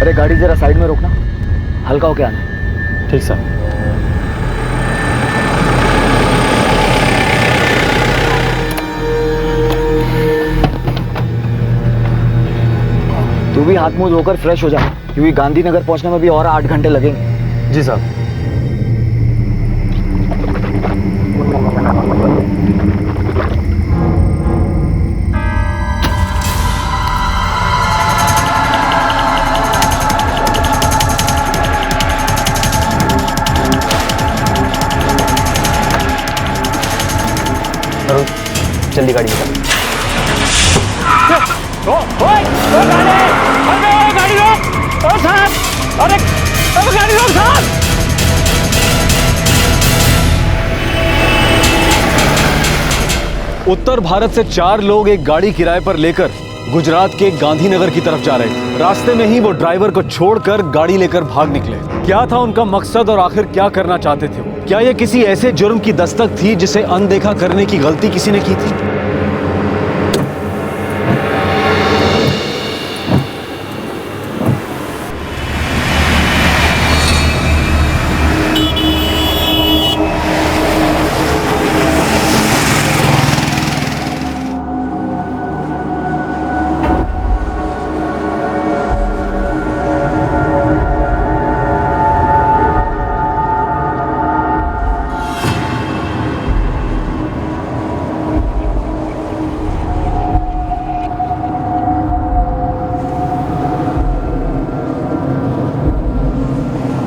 अरे गाड़ी जरा साइड में रोकना, हल्का होके आना। ठीक सर। तू भी हाथ मुंह धोकर फ्रेश हो जा, क्योंकि गांधीनगर पहुंचने में भी और 8 घंटे लगेंगे। जी साहब। जल्दी गाड़ी निकाल। गाड़ी रोक! ओ साहब! अरे गाड़ी रोक साहब! उत्तर भारत से 4 लोग एक गाड़ी किराए पर लेकर गुजरात के गांधीनगर की तरफ जा रहे थे। रास्ते में ही वो ड्राइवर को छोड़कर गाड़ी लेकर भाग निकले। क्या था उनका मकसद और आखिर क्या करना चाहते थे वो? क्या ये किसी ऐसे जुर्म की दस्तक थी जिसे अनदेखा करने की गलती किसी ने की थी?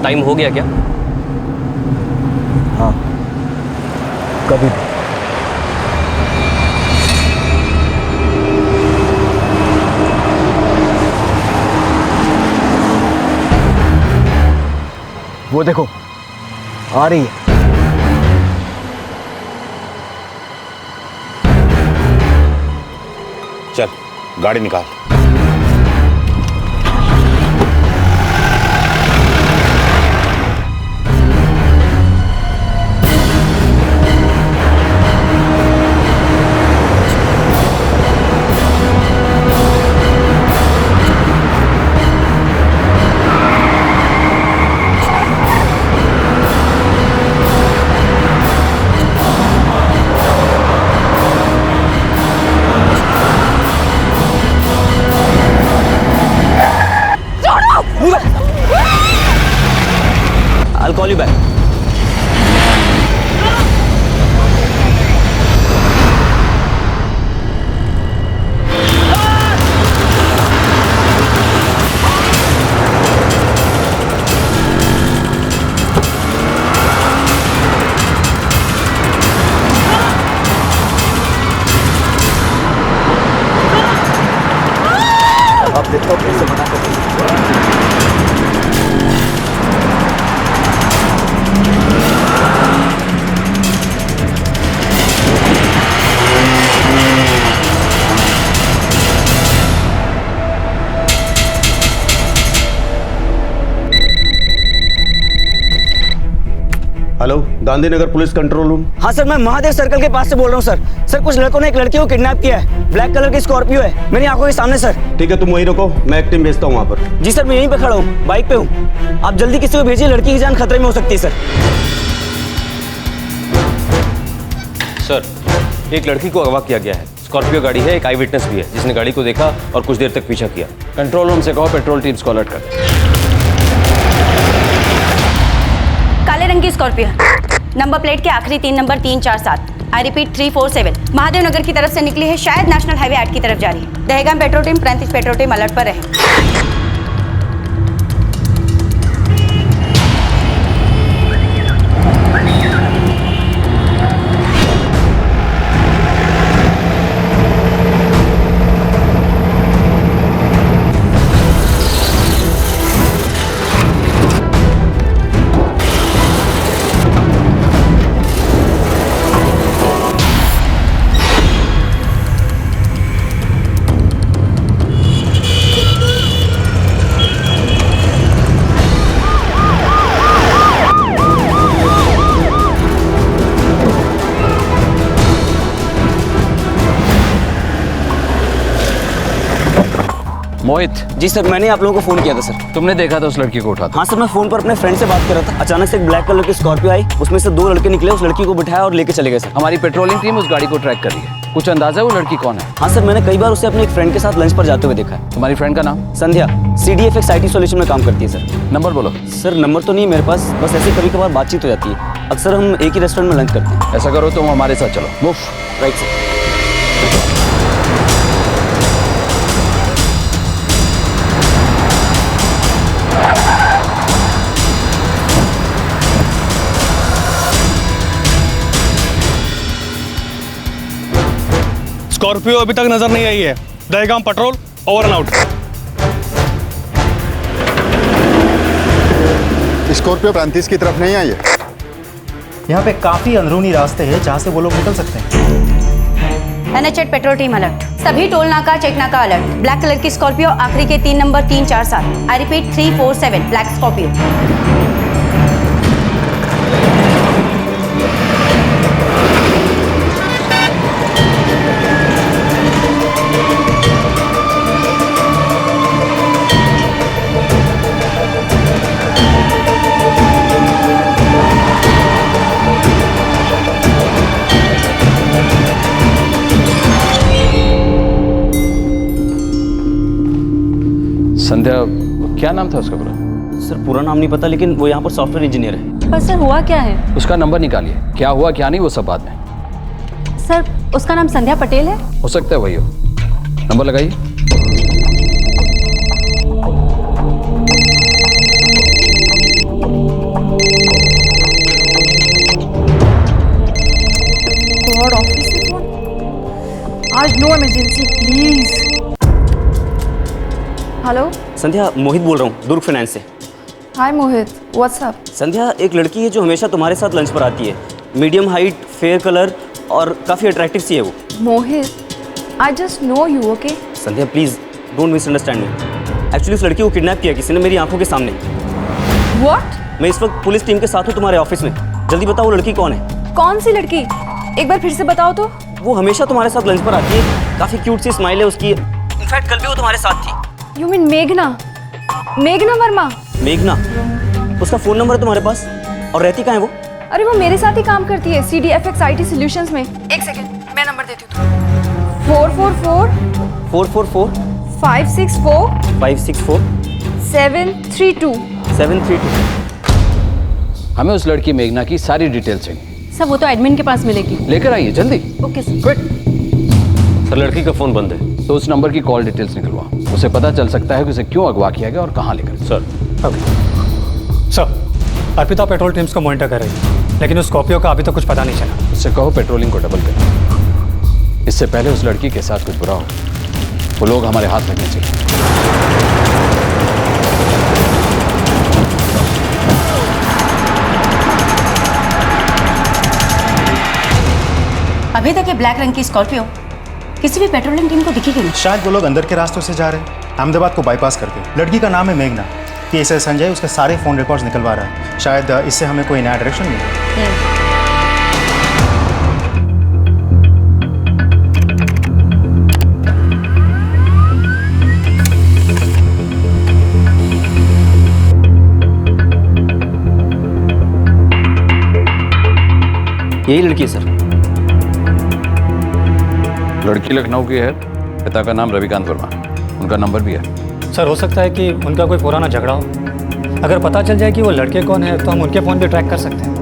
टाइम हो गया क्या? हाँ, कभी वो देखो आ रही है। चल गाड़ी निकाल। I'll call you back. अब देखता हूँ कैसे मना करते हैं। Hello, Gandhinagar police control room. हाँ सर, मैं महादेव सर्कल के पास से बोल रहा हूँ सर। सर, कुछ लड़कों ने एक लड़की को किडनैप किया है। ब्लैक कलर की स्कॉर्पियो है, मेरी आंखों के सामने सर। ठीक है, तुम वहीं रुको, मैं एक टीम भेजता हूँ वहाँ पर। जी सर, मैं यहीं पे खड़ा हूँ, बाइक पे हूँ। आप जल्दी किसी को भेजिए, लड़की की जान खतरे में हो सकती है सर। सर, एक लड़की को अगवा किया गया है। स्कॉर्पियो गाड़ी है, एक आई विटनेस भी है जिसने गाड़ी को देखा और कुछ देर तक पीछा किया। कंट्रोल रूम से कहो पेट्रोल टीम्स को अलर्ट कर। काले रंग की स्कॉर्पियो है, नंबर प्लेट के आखिरी 3 नंबर 347। I repeat 347। महादेव नगर की तरफ से निकली है, शायद नेशनल हाईवे 8 की तरफ जा रही है। Dahegam petrol team, 35 petrol team alert पर रहे। मोहित, जी सर, मैंने आप लोगों को फ़ोन किया था सर। तुमने देखा था उस लड़की को उठाते? हाँ सर, मैं फ़ोन पर अपने फ्रेंड से बात कर रहा था। अचानक से एक ब्लैक कलर की स्कॉर्पियो आई, उसमें से 2 लड़के निकले, उस लड़की को बिठाया और लेके चले गए सर। हमारी पेट्रोलिंग टीम उस गाड़ी को ट्रैक कर रही है। कुछ अंदाजा है वो लड़की कौन है? हाँ सर, मैंने कई बार उसे अपने एक फ्रेंड के साथ लंच पर जाते हुए देखा है। तुम्हारी फ्रेंड का नाम? संध्या, CDFX IT सॉल्यूशन में काम करती है सर। नंबर बोलो। सर नंबर तो नहीं मेरे पास, बस ऐसे कभी कभार बातचीत हो जाती है। अक्सर हम एक ही रेस्टोरेंट में लंच करते हैं। ऐसा करो तुम हमारे साथ चलो। मूव। Right sir. स्कॉर्पियो अभी तक नजर नहीं आई है। Dahegam petrol over and out. Scorpio 35 की तरफ नहीं आई है। यहाँ पे काफी अंदरूनी रास्ते हैं जहाँ से वो लोग निकल सकते हैं। NH8 petrol team alert. सभी टोल नाका चेक नाका अलर्ट। ब्लैक कलर की स्कॉर्पियो आखिरी के 3 number 347। I repeat 347 black Scorpio. Sandhya, क्या नाम था उसका पूरा? सर पूरा नाम नहीं पता, लेकिन वो यहाँ पर सॉफ्टवेयर इंजीनियर है। पर सर हुआ क्या है? उसका नंबर निकालिए। क्या हुआ क्या नहीं वो सब बाद में। सर उसका नाम संध्या पटेल है। हो सकता है वही हो। नंबर लगाइए। गॉड, ऑफिस से फोन। आज नो इमरजेंसी प्लीज। हेलो संध्या, मोहित बोल रहा हूँ, दुर्ग फाइनेंस से। हाय मोहित, व्हाट्सअप? संध्या, एक लड़की है जो हमेशा तुम्हारे साथ लंच पर आती है। मीडियम हाइट, फेयर कलर और काफ़ी अट्रैक्टिव सी है वो। Mohit, I just know you, okay? Sandhya please don't misunderstand me. Actually उस लड़की को किडनैप किया किसी ने मेरी आंखों के सामने। व्हाट? मैं इस वक्त पुलिस टीम के साथ हूँ तुम्हारे ऑफिस में। जल्दी बताओ वो लड़की कौन है? कौन सी लड़की? एक बार फिर से बताओ तो। वो हमेशा तुम्हारे साथ लंच पर आती है, काफ़ी क्यूट सी स्माइल है उसकी। इनफैक्ट कल भी वो तुम्हारे साथ थी। यू मीन मेघना? मेघना वर्मा? मेघना? उसका फ़ोन नंबर है तुम्हारे पास? और रहती कहाँ है वो? अरे वो मेरे साथ ही काम करती है CDFX IT सॉल्यूशंस में। एक सेकंड, मैं नंबर देती हूँ तुम्हें। 444 564 732 732। हमें उस लड़की मेघना की सारी डिटेल चाहिए। सर वो तो एडमिन के पास मिलेगी। लेकर आइए जल्दी। Okay sir. क्विक। सर लड़की का फोन बंद है। तो उस नंबर की कॉल डिटेल्स निकलवा। उसे पता चल सकता है कि उसे क्यों अगवा किया गया और कहाँ लेकर। Sir sir, Arpita petrol teams को मॉनिटर कर रही है, लेकिन उस स्कॉर्पियो का अभी तक कुछ पता नहीं चला। उससे कहो पेट्रोलिंग को डबल कर। इससे पहले उस लड़की के साथ कुछ बुरा हो, वो लोग हमारे हाथ लगने चाहिए। अभी तक ये ब्लैक रंग की स्कॉर्पियो किसी भी पेट्रोलिंग टीम को दिखी क्यों नहीं? शायद वो लोग अंदर के रास्तों से जा रहे हैं, अहमदाबाद को बाईपास करके। लड़की का नाम है मेघना। PSI संजय उसके सारे फ़ोन रिकॉर्ड्स निकलवा रहा है। शायद इससे हमें कोई नया डायरेक्शन मिले। यही लड़की है सर। लड़की लखनऊ की है। पिता का नाम रविकांत वर्मा। उनका नंबर भी है। सर हो सकता है कि उनका कोई पुराना झगड़ा हो। अगर पता चल जाए कि वो लड़के कौन है तो हम उनके फ़ोन भी ट्रैक कर सकते हैं।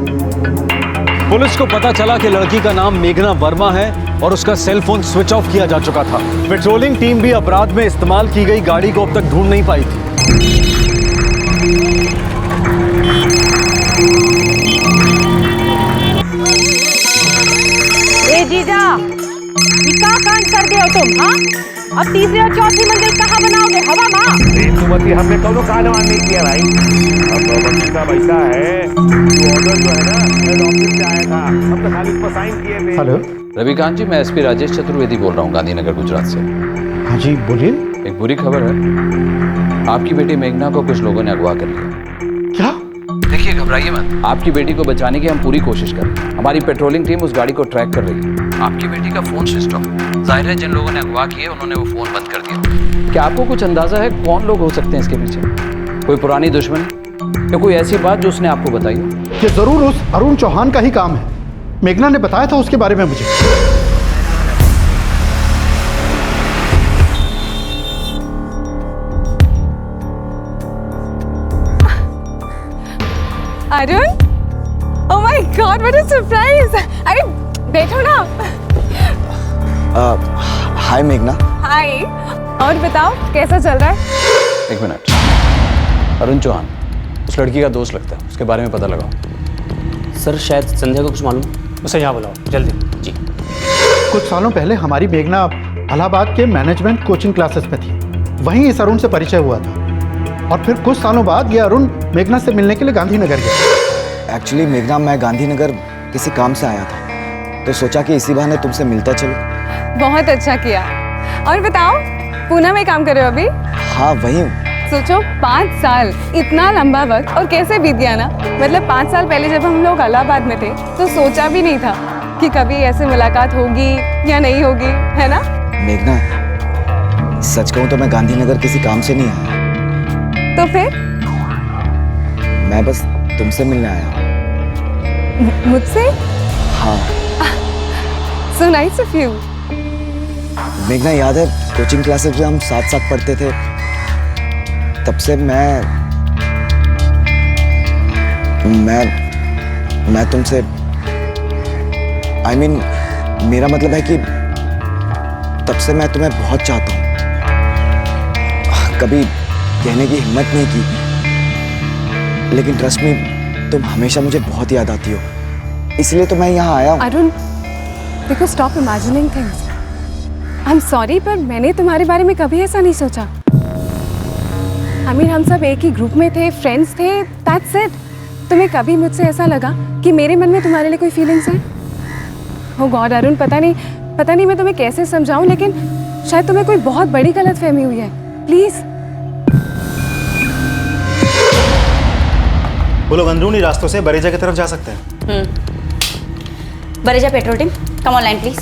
पुलिस को पता चला कि लड़की का नाम मेघना वर्मा है और उसका सेल फोन स्विच ऑफ किया जा चुका था। पेट्रोलिंग टीम भी अपराध में इस्तेमाल की गई गाड़ी को अब तक ढूंढ नहीं पाई थी। ए जीजा, ये क्या कांड कर दिया तुम? हाँ, अब तीसरी और चौथी मंजिल कहाँ बनाओगे? हवा माँ? सुमति, हमने कौनो कानवान नहीं किया भाई। अब वकील साहब ऐसा है, जो ऑर्डर जो है ना हेड ऑफिस से आया था, हम तो खाली उस पर साइन किए थे। हेलो। रविकांत जी, मैं SP राजेश चतुर्वेदी बोल रहा हूँ, गांधीनगर गुजरात से। हाँ जी बोलिए। एक बुरी खबर है। आपकी बेटी मेघना को कुछ लोगों ने अगवा कर लिया। क्या? देखिए घबराइए मत। आपकी बेटी को बचाने की हम पूरी कोशिश कर रहे हैं। हमारी पेट्रोलिंग टीम उस गाड़ी को ट्रैक कर रही है। आपकी बेटी का फोन स्विच ऑफ। जाहिर है जिन लोगों ने अगवा किए उन्होंने वो फोन बंद कर दिया। क्या आपको कुछ अंदाजा है कौन लोग हो सकते हैं इसके पीछे? कोई पुरानी दुश्मनी या कोई ऐसी बात जो उसने आपको बताई हो? ये जरूर उस अरुण चौहान का ही काम है। मेघना ने बताया था उसके बारे में मुझे। Arun, oh my God, what a surprise. अरे बैठो ना। हाय मेघना। हाय, और बताओ कैसा चल रहा है? एक मिनट, अरुण चौहान उस लड़की का दोस्त लगता है, उसके बारे में पता लगाओ। सर शायद संध्या को कुछ मालूम। उसे यहाँ बुलाओ जल्दी। जी। कुछ सालों पहले हमारी मेघना इलाहाबाद के मैनेजमेंट कोचिंग क्लासेस में थी। वहीं इस अरुण से परिचय हुआ था और फिर कुछ सालों बाद ये अरुण मेघना से मिलने के लिए गांधीनगर गया। एक्चुअली मेघना, मैं गांधीनगर किसी काम से आया था, तो सोचा कि इसी बहाने तुमसे मिलता चलो। बहुत अच्छा किया। और बताओ, पूना में काम कर रहे हो अभी? हाँ वही हूँ। सोचो 5 साल, इतना लंबा वक्त, और कैसे बीत गया ना। मतलब 5 साल पहले जब हम लोग इलाहाबाद में थे तो सोचा भी नहीं था कि कभी ऐसे मुलाकात होगी या नहीं होगी, है ना? मेघना, सच कहूँ तो मैं गांधीनगर किसी काम से नहीं आया। तो फिर? मैं बस तुमसे मिलने आया। मुझसे? हाँ। So nice of you. मेघना, याद है कोचिंग क्लासेस में हम साथ साथ पढ़ते थे? तब से मैं तुमसे मेरा मतलब है कि तब से मैं तुम्हें बहुत चाहता हूँ। कभी कहने की हिम्मत नहीं की, लेकिन ट्रस्ट मी, तुम हमेशा मुझे बहुत याद आती हो, इसलिए तो मैं यहाँ आया हूँ। अरुण, देखो, stop imagining things. I am sorry, पर मैंने तुम्हारे बारे में कभी ऐसा नहीं सोचा। हम सब एक ही ग्रुप में थे, फ्रेंड्स थे, दैट्स इट। तुम्हें कभी मुझसे ऐसा लगा कि मेरे मन में तुम्हारे लिए कोई फीलिंग्स हैं? ओह गॉड अरुण, पता नहीं मैं तुम्हें कैसे समझाऊं, लेकिन शायद तुम्हें कोई बहुत बड़ी गलतफहमी हुई है। प्लीज। वो लोग अंदरूनी रास्तों से बरेजा की तरफ जा सकते हैं। Bareja petrol team, come online please.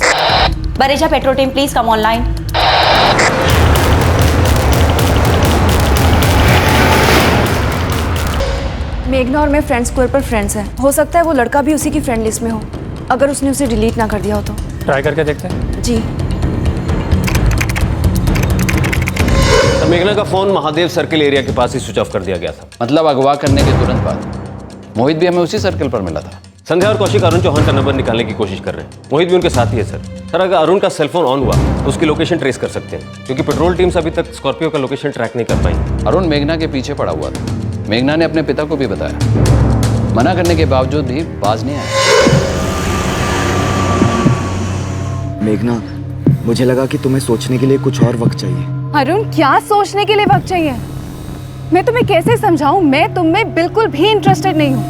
Bareja petrol team please come online. मेघना और मैं फ्रेंड स्क्वायर पर फ्रेंड्स हैं। हो सकता है वो लड़का भी उसी की फ्रेंड लिस्ट में हो, अगर उसने उसे डिलीट ना कर दिया हो तो। ट्राई करके देखते हैं। जी। तो मेघना का फोन महादेव सर्किल एरिया के पास ही स्विच ऑफ कर दिया गया था। मतलब अगवा करने के तुरंत बाद मोहित भी हमें उसी सर्कल पर मिला था। संध्या और कौशिक अरुण चौहान का नंबर निकालने की कोशिश कर रहे हैं। मोहित भी उनके साथ ही है सर। अगर अरुण का सेलफोन ऑन हुआ तो उसकी लोकेशन ट्रेस कर सकते हैं, क्योंकि पेट्रोल टीम्स अभी तक स्कॉर्पियो का लोकेशन ट्रैक नहीं कर पाई। अरुण मेघना के पीछे पड़ा हुआ था। मेघना ने अपने पिता को भी बताया, मना करने के बावजूद भी बाज नहीं आया। मेघना, मुझे लगा कि तुम्हें सोचने के लिए कुछ और वक्त चाहिए। अरुण, क्या सोचने के लिए वक्त चाहिए? मैं तुम्हें कैसे समझाऊं? मैं तुम में बिल्कुल भी इंटरेस्टेड नहीं हूँ।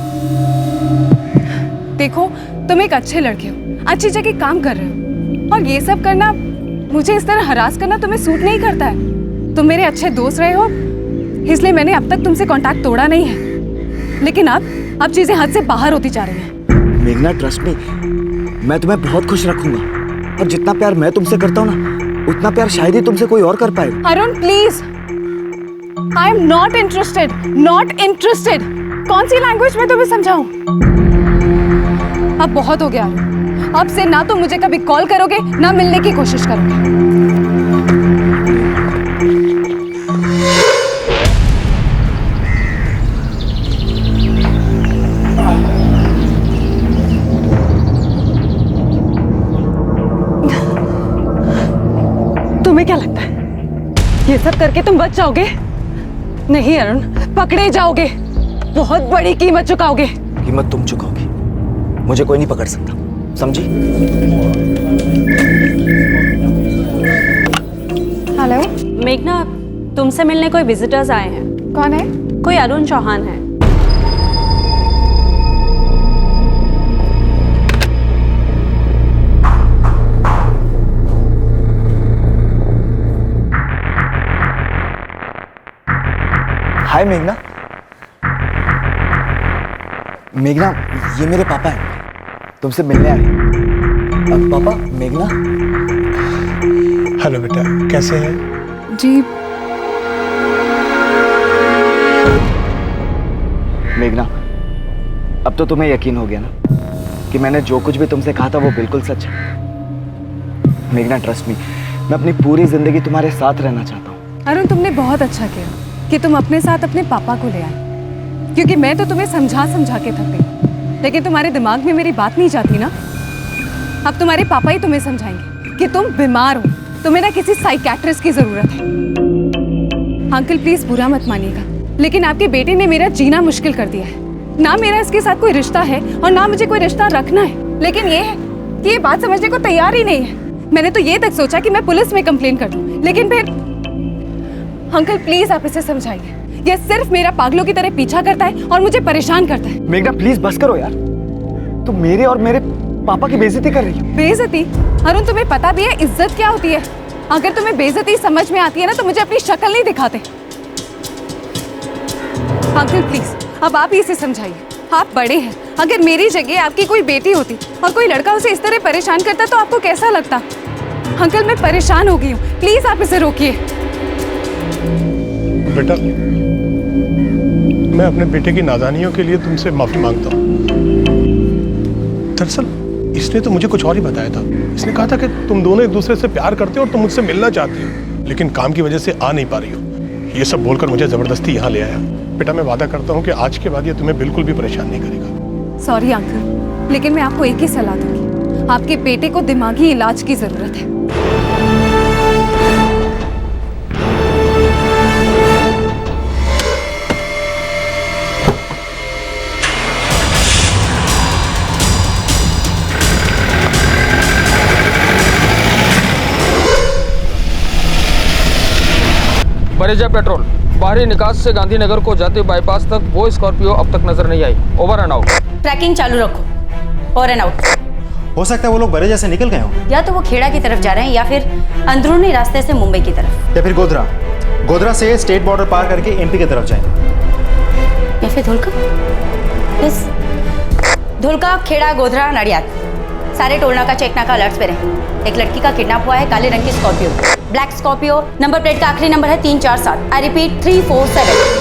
देखो, तुम एक अच्छे लड़के हो, अच्छी जगह काम कर रहे हो, और ये सब करना, मुझे इस तरह हरास करना तुम्हें सूट नहीं करता है। तुम मेरे अच्छे दोस्त रहे हो, इसलिए मैंने अब तक तुमसे कांटेक्ट तोड़ा नहीं है, लेकिन अब चीजें हद से बाहर होती जा रही हैं। मेघना, ट्रस्ट मी, मैं तुम्हें बहुत खुश रखूंगा, और जितना प्यार मैं तुमसे करता हूँ ना, उतना प्यार शायद ही तुमसे कोई और कर पाए। Arun please, I am not interested, not interested. कौन सी लैंग्वेज में तुम्हें समझाऊं? अब बहुत हो गया। अब से ना तुम मुझे कभी कॉल करोगे, ना मिलने की कोशिश करोगे। तुम्हें क्या लगता है ये सब करके तुम बच जाओगे? नहीं अरुण, पकड़े जाओगे, बहुत बड़ी कीमत चुकाओगे। कीमत तुम चुकाओगी, मुझे कोई नहीं पकड़ सकता, समझी? हेलो मेघना, तुमसे मिलने कोई विजिटर्स आए हैं। कौन है? कोई अरुण चौहान है। हाय मेघना। मेघना, ये मेरे पापा हैं, तुमसे मिलने आए। पापा, मेघना। हेलो बेटा, कैसे हैं? जी मेघना, अब तो तुम्हें यकीन हो गया ना कि मैंने जो कुछ भी तुमसे कहा था वो बिल्कुल सच है। मेघना, ट्रस्ट मी, मैं अपनी पूरी जिंदगी तुम्हारे साथ रहना चाहता हूँ। अरुण, तुमने बहुत अच्छा किया कि तुम अपने साथ अपने पापा को ले आए, क्योंकि मैं तो तुम्हें समझा समझा के थक गई, लेकिन तुम्हारे दिमाग में मेरी बात नहीं जाती ना। अब तुम्हारे पापा ही तुम्हें समझाएंगे कि तुम बीमार हो, तुम्हें ना किसी साइकियाट्रिस्ट की जरूरत है। अंकल प्लीज बुरा मत मानिएगा, लेकिन आपके बेटे ने मेरा जीना मुश्किल कर दिया है। ना मेरा इसके साथ कोई रिश्ता है और ना मुझे कोई रिश्ता रखना है, लेकिन ये है कि ये बात समझने को तैयार ही नहीं है। मैंने तो ये तक सोचा कि मैं पुलिस में कंप्लेन कर दूं, लेकिन फिर अंकल प्लीज आप इसे समझाइए। ये सिर्फ मेरा पागलों की तरह पीछा करता है और मुझे परेशान करता है। मेघना प्लीज बस करो यार, तुम मेरे और मेरे पापा की बेइज्जती कर रही हो। बेइज्जती? अरुण, तुम्हें पता भी है इज्जत क्या होती है? अगर तुम्हें बेइज्जती समझ में आती है ना तो मुझे अपनी शक्ल नहीं दिखाते। अंकल प्लीज अब आप ही इसे समझाइए, आप बड़े हैं। अगर मेरी जगह आपकी कोई बेटी होती और कोई लड़का उसे इस तरह परेशान करता तो आपको कैसा लगता? अंकल मैं परेशान हो गई हूँ, प्लीज आप इसे रोकिए। बेटा, मैं अपने बेटे की नादानियों के लिए तुमसे माफी मांगता हूँ। दरअसल इसने तो मुझे कुछ और ही बताया था। इसने कहा था कि तुम दोनों एक दूसरे से प्यार करते हो और तुम मुझसे मिलना चाहती हो, लेकिन काम की वजह से आ नहीं पा रही हो। ये सब बोलकर मुझे जबरदस्ती यहाँ ले आया। बेटा, मैं वादा करता हूँ कि आज के बाद ये तुम्हें बिल्कुल भी परेशान नहीं करेगा। सॉरी अंकल, लेकिन मैं आपको एक ही सलाह दूंगी, आपके बेटे को दिमागी इलाज की जरूरत है। बरेजा पेट्रोल, बाहरी निकास से गांधीनगर को जाते बाईपास तक वो स्कॉर्पियो अब तक नजर नहीं आई। Over and out. ट्रैकिंग चालू रखो। Over and out. हो सकता है वो लोग बरेजा से निकल गए हों, या तो वो खेड़ा की तरफ जा रहे हैं या फिर अंदरूनी रास्ते से मुंबई की तरफ, या फिर गोधरा से स्टेट बॉर्डर पार करके एमपी की तरफ जाएंगे, या फिर धुलका। यस, धुलका, खेड़ा, गोधरा, नडियाद, सारे टोल नाका चेक नाका अलर्ट्स पे रहे। एक लड़की का किडनैप हुआ है, काले रंग की Scorpio, black Scorpio, number plate का आखिरी नंबर है 347। I repeat 347।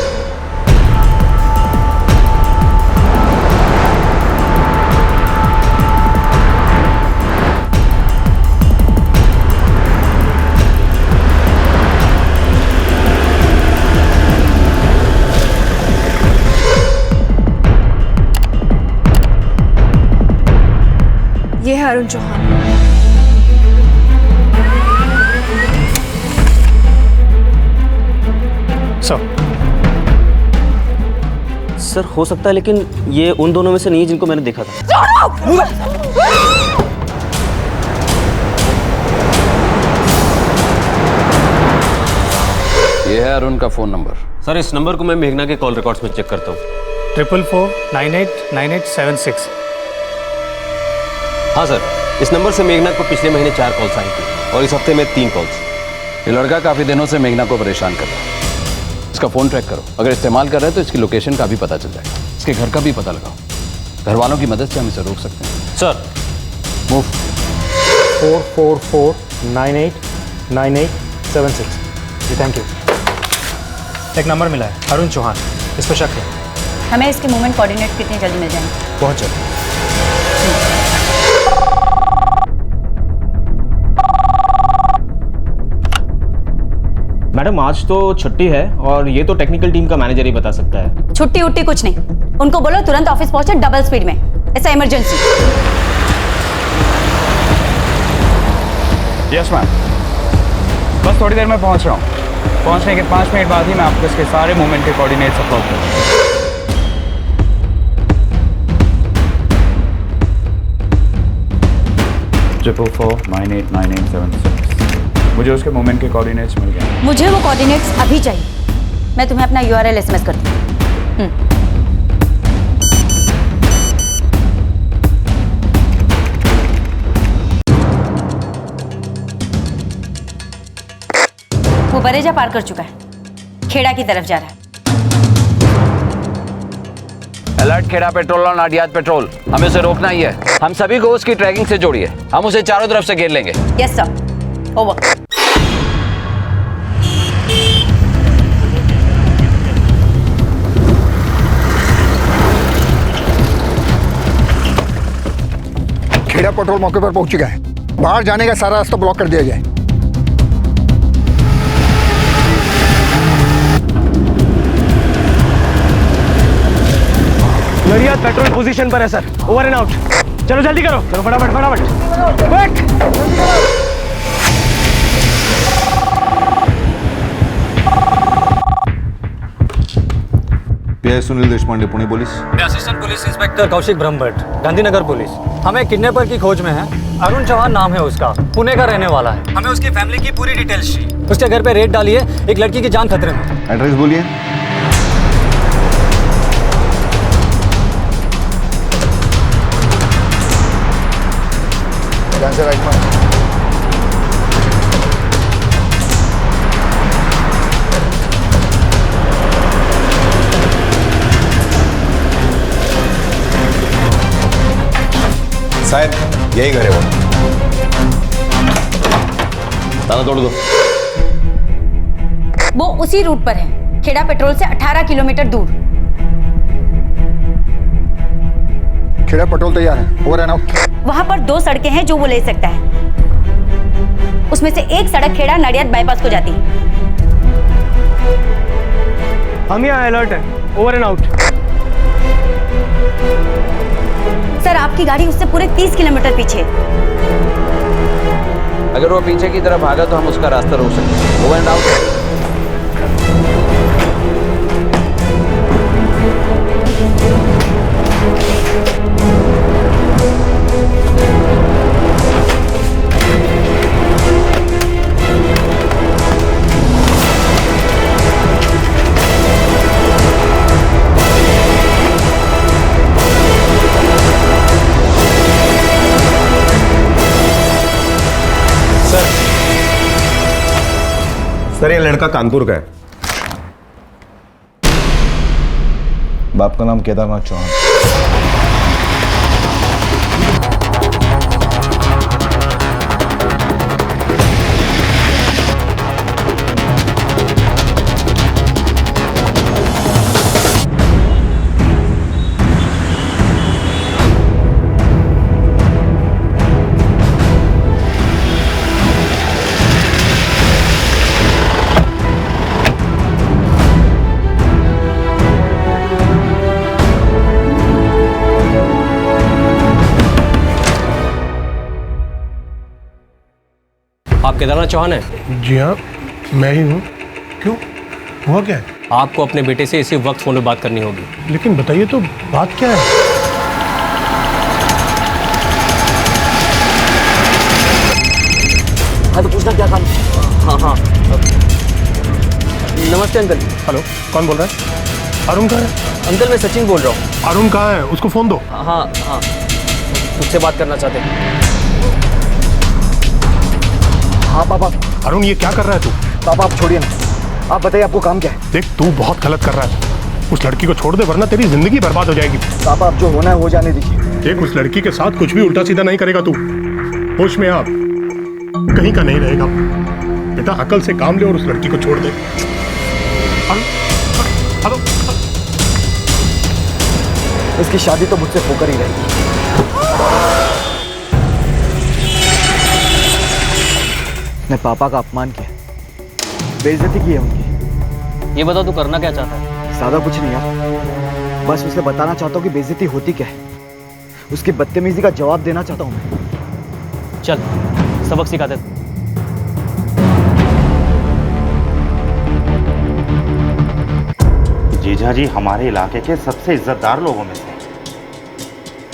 ये है अरुण चौहान। सर हो सकता है, लेकिन ये उन दोनों में से नहीं जिनको मैंने देखा था। ये है अरुण का फोन नंबर। सर इस नंबर को मैं मेघना के कॉल रिकॉर्ड्स में चेक करता हूँ। 444989876। हाँ सर, इस नंबर से मेघना को पिछले महीने 4 कॉल्स आई थी और इस हफ्ते में 3 कॉल्स। ये लड़का काफी दिनों से मेघना को परेशान कर रहा है। इसका फोन ट्रैक करो, अगर इस्तेमाल कर रहा है तो इसकी लोकेशन का भी पता चल जाएगा। इसके घर का भी पता लगाओ। घर वालों की मदद से हम इसे रोक सकते हैं। Sir move. 444989876। जी थैंक यू। एक नंबर मिला है, अरुण चौहान, इस पर शक है। हमें इसके मूवमेंट कोऑर्डिनेट कितनी जल्दी मिल जाएंगे? बहुत जल्दी। मैडम आज तो छुट्टी है और ये तो टेक्निकल टीम का मैनेजर ही बता सकता है। छुट्टी उट्टी कुछ नहीं, उनको बोलो तुरंत ऑफिस पहुंचे डबल स्पीड में, ऐसा इमरजेंसी। यस मैम, बस थोड़ी देर में पहुंच रहा हूँ। पहुंचने के 5 मिनट बाद ही मैं आपको इसके सारे मूवमेंट के कोऑर्डिनेट्स अपलोड करूँगा। ट्रिपल 4989876। मुझे उसके मूवमेंट के कोऑर्डिनेट्स मिल गए। मुझे वो कोऑर्डिनेट्स अभी चाहिए। मैं तुम्हें अपना URL SMS करती हूँ। वो बरेजा पार कर चुका है, खेड़ा की तरफ जा रहा है। अलर्ट खेड़ा पेट्रोल और नाडियाद पेट्रोल, हमें उसे रोकना ही है। हम सभी को उसकी ट्रैकिंग से जोड़िए, हम उसे चारों तरफ से घेर लेंगे। Yes sir, over. पेट्रोल मौके पर पहुंच चुका है। बाहर जाने का सारा रास्ता ब्लॉक कर दिया जाए। नरिया पेट्रोल पोजीशन पर है सर, ओवर एंड आउट। चलो जल्दी करो, चलो फटाफट फटाफट quick. PI Sunil Deshpande, Pune police. मैं assistant police inspector Kaushik Brahmbhatt, Gandhinagar police. हमें किडनैपर की खोज में है। अरुण चौहान नाम है उसका, पुणे का रहने वाला है। हमें उसकी फैमिली की पूरी डिटेल्स चाहिए। उसके घर पे रेड डाली है, एक लड़की की जान खतरे में। एड्रेस बोलिए। ध्यान से राइट मार। शायद यही घर है वो। ताला तोड़ दो। वो उसी रूट पर है, खेड़ा पेट्रोल से 18 किलोमीटर दूर। खेड़ा पेट्रोल तैयार है, ओवर एंड आउट। वहां पर 2 सड़कें हैं जो वो ले सकता है। उसमें से एक सड़क खेड़ा नडियाद बाईपास को जाती है। हम यहाँ अलर्ट है, ओवर एंड आउट। सर आपकी गाड़ी उससे पूरे 30 किलोमीटर पीछे। अगर वो पीछे की तरफ भागा तो हम उसका रास्ता रोक सकते हैं। Over and out. सर ये लड़का कानपुर का है। बाप का नाम केदारनाथ चौहान। आप केदारनाथ चौहान हैं? जी हाँ, मैं ही हूँ। क्यों, हुआ क्या है? आपको अपने बेटे से इसी वक्त फोन पे बात करनी होगी। लेकिन बताइए तो बात क्या है? हाँ तो पूछना क्या काम? हाँ नमस्ते अंकल। हेलो, कौन बोल रहा है? अरुण कहाँ है? अंकल मैं सचिन बोल रहा हूँ। अरुण कहाँ है? उसको फोन दो। हाँ मुझसे बात करना चाहते हैं। हाँ पापा। अरुण ये क्या कर रहा है तू? पापा आप छोड़िए ना, आप बताइए आपको काम क्या है? देख तू बहुत गलत कर रहा है। उस लड़की को छोड़ दे वरना तेरी जिंदगी बर्बाद हो जाएगी। पापा आप जो होना है हो जाने दीजिए। देख उस लड़की के साथ कुछ भी उल्टा सीधा नहीं करेगा तू। होश में आप कहीं का नहीं रहेगा। बेटा अकल से काम ले और उस लड़की को छोड़ दे। इसकी शादी तो मुझसे होकर ही रहेगी। मैं पापा का अपमान किया, बेइज्जती की है उनकी। ये बता तू करना क्या चाहता है? ज्यादा कुछ नहीं यार, बस उसे बताना चाहता हूँ कि बेइज्जती होती क्या है। उसकी बदतमीजी का जवाब देना चाहता हूँ मैं। चल सबक सिखा दे। जीजा जी हमारे इलाके के सबसे इज्जतदार लोगों में से।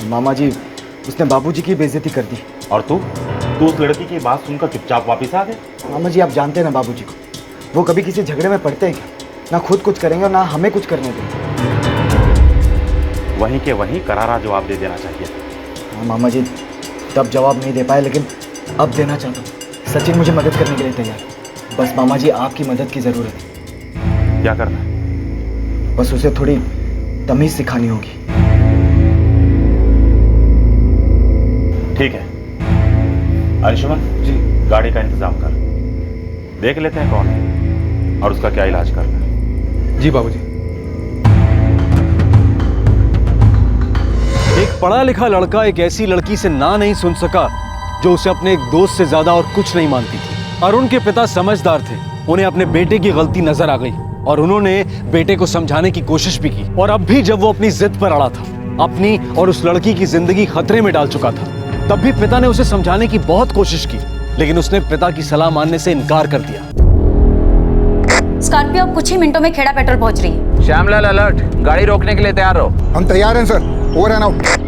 मामा जी उसने बाबूजी की बेइज्जती कर दी। और तू उस लड़की की बात सुनकर चुपचाप वापस आ गए। मामा जी आप जानते हैं ना बाबूजी को, वो कभी किसी झगड़े में पड़ते हैं क्या? ना खुद कुछ करेंगे और ना हमें कुछ करने देंगे। वहीं के वहीं करारा जवाब दे देना चाहिए। हाँ मामा जी तब जवाब नहीं दे पाए, लेकिन अब देना चाहता हूँ। सचिन मुझे मदद करने के लिए तैयार है। बस मामा जी आपकी मदद की ज़रूरत है। क्या करना है? बस उसे थोड़ी तमीज़ सिखानी होगी। ठीक है अंशुमन जी, गाड़ी का इंतजाम कर। देख लेते हैं कौन है और उसका क्या इलाज करना है। जी बाबूजी। एक पढ़ा लिखा लड़का एक ऐसी लड़की से ना नहीं सुन सका जो उसे अपने एक दोस्त से ज्यादा और कुछ नहीं मानती थी। अरुण के पिता समझदार थे, उन्हें अपने बेटे की गलती नजर आ गई और उन्होंने बेटे को समझाने की कोशिश भी की। और अब भी जब वो अपनी जिद पर अड़ा था, अपनी और उस लड़की की जिंदगी खतरे में डाल चुका था, तब भी पिता ने उसे समझाने की बहुत कोशिश की, लेकिन उसने पिता की सलाह मानने से इनकार कर दिया। स्कॉर्पियो अब कुछ ही मिनटों में खेड़ा पेट्रोल पहुंच रही है। श्यामलाल अलर्ट, गाड़ी रोकने के लिए तैयार रहो। हम तैयार हैं sir, over and out.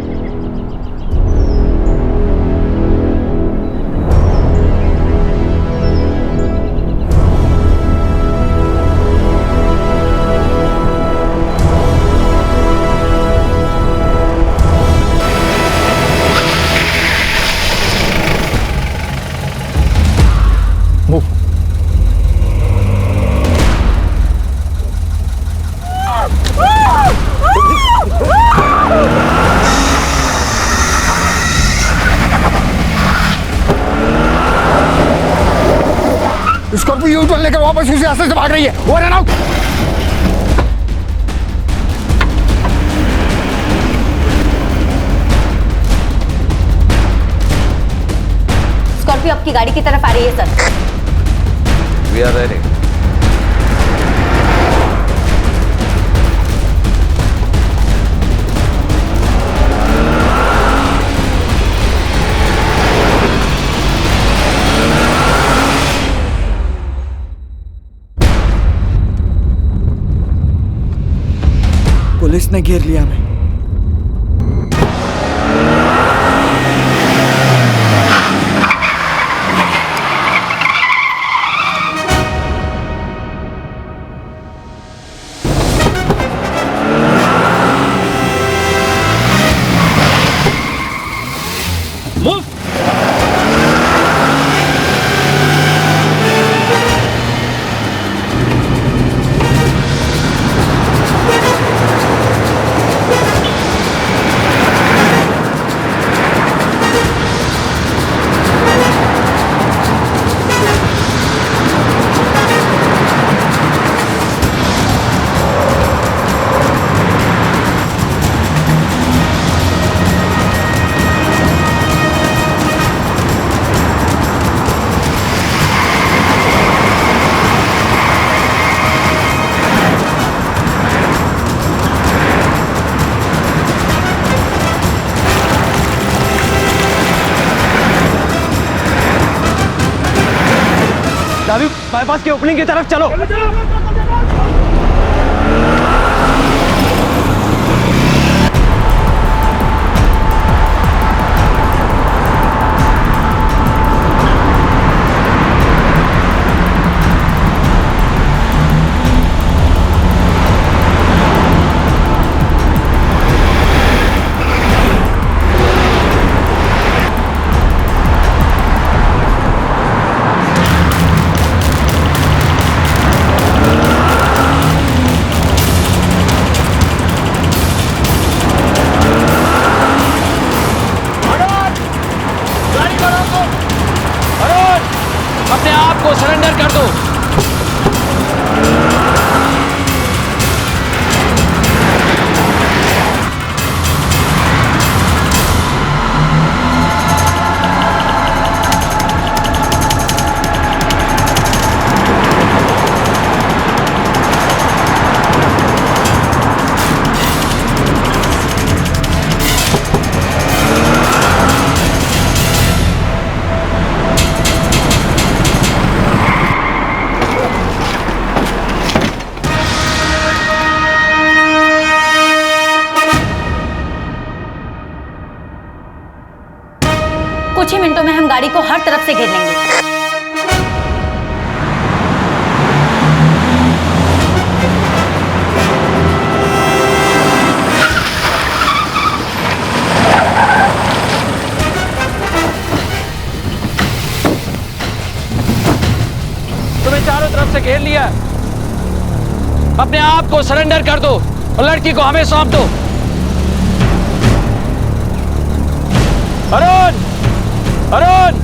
Scorpio U turn लेकर वापस उसी रास्ते से भाग रही है। Over and out. स्कॉर्पियो आपकी गाड़ी की तरफ आ रही है sir. We are ready. Police ने घेर लिया हमें। बाईपास की ओपनिंग की तरफ चलो। अपने आप को सरेंडर कर दो। कुछ ही मिनटों में हम गाड़ी को हर तरफ से घेर लेंगे। तुम्हें चारों तरफ से घेर लिया। अपने आप को सरेंडर कर दो और लड़की को हमें सौंप दो। अरुण, अरुण,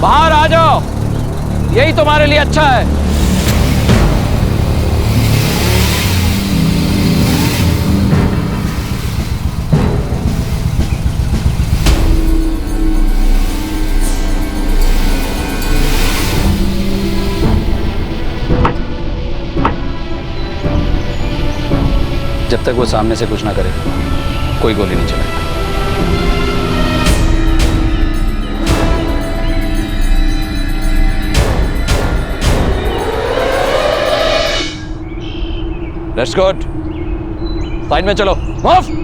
बाहर आ जाओ, यही तुम्हारे लिए अच्छा है। जब तक वो सामने से कुछ ना करे कोई गोली नहीं चलेगी। लेट्स गो, साइड में चलो, मूव।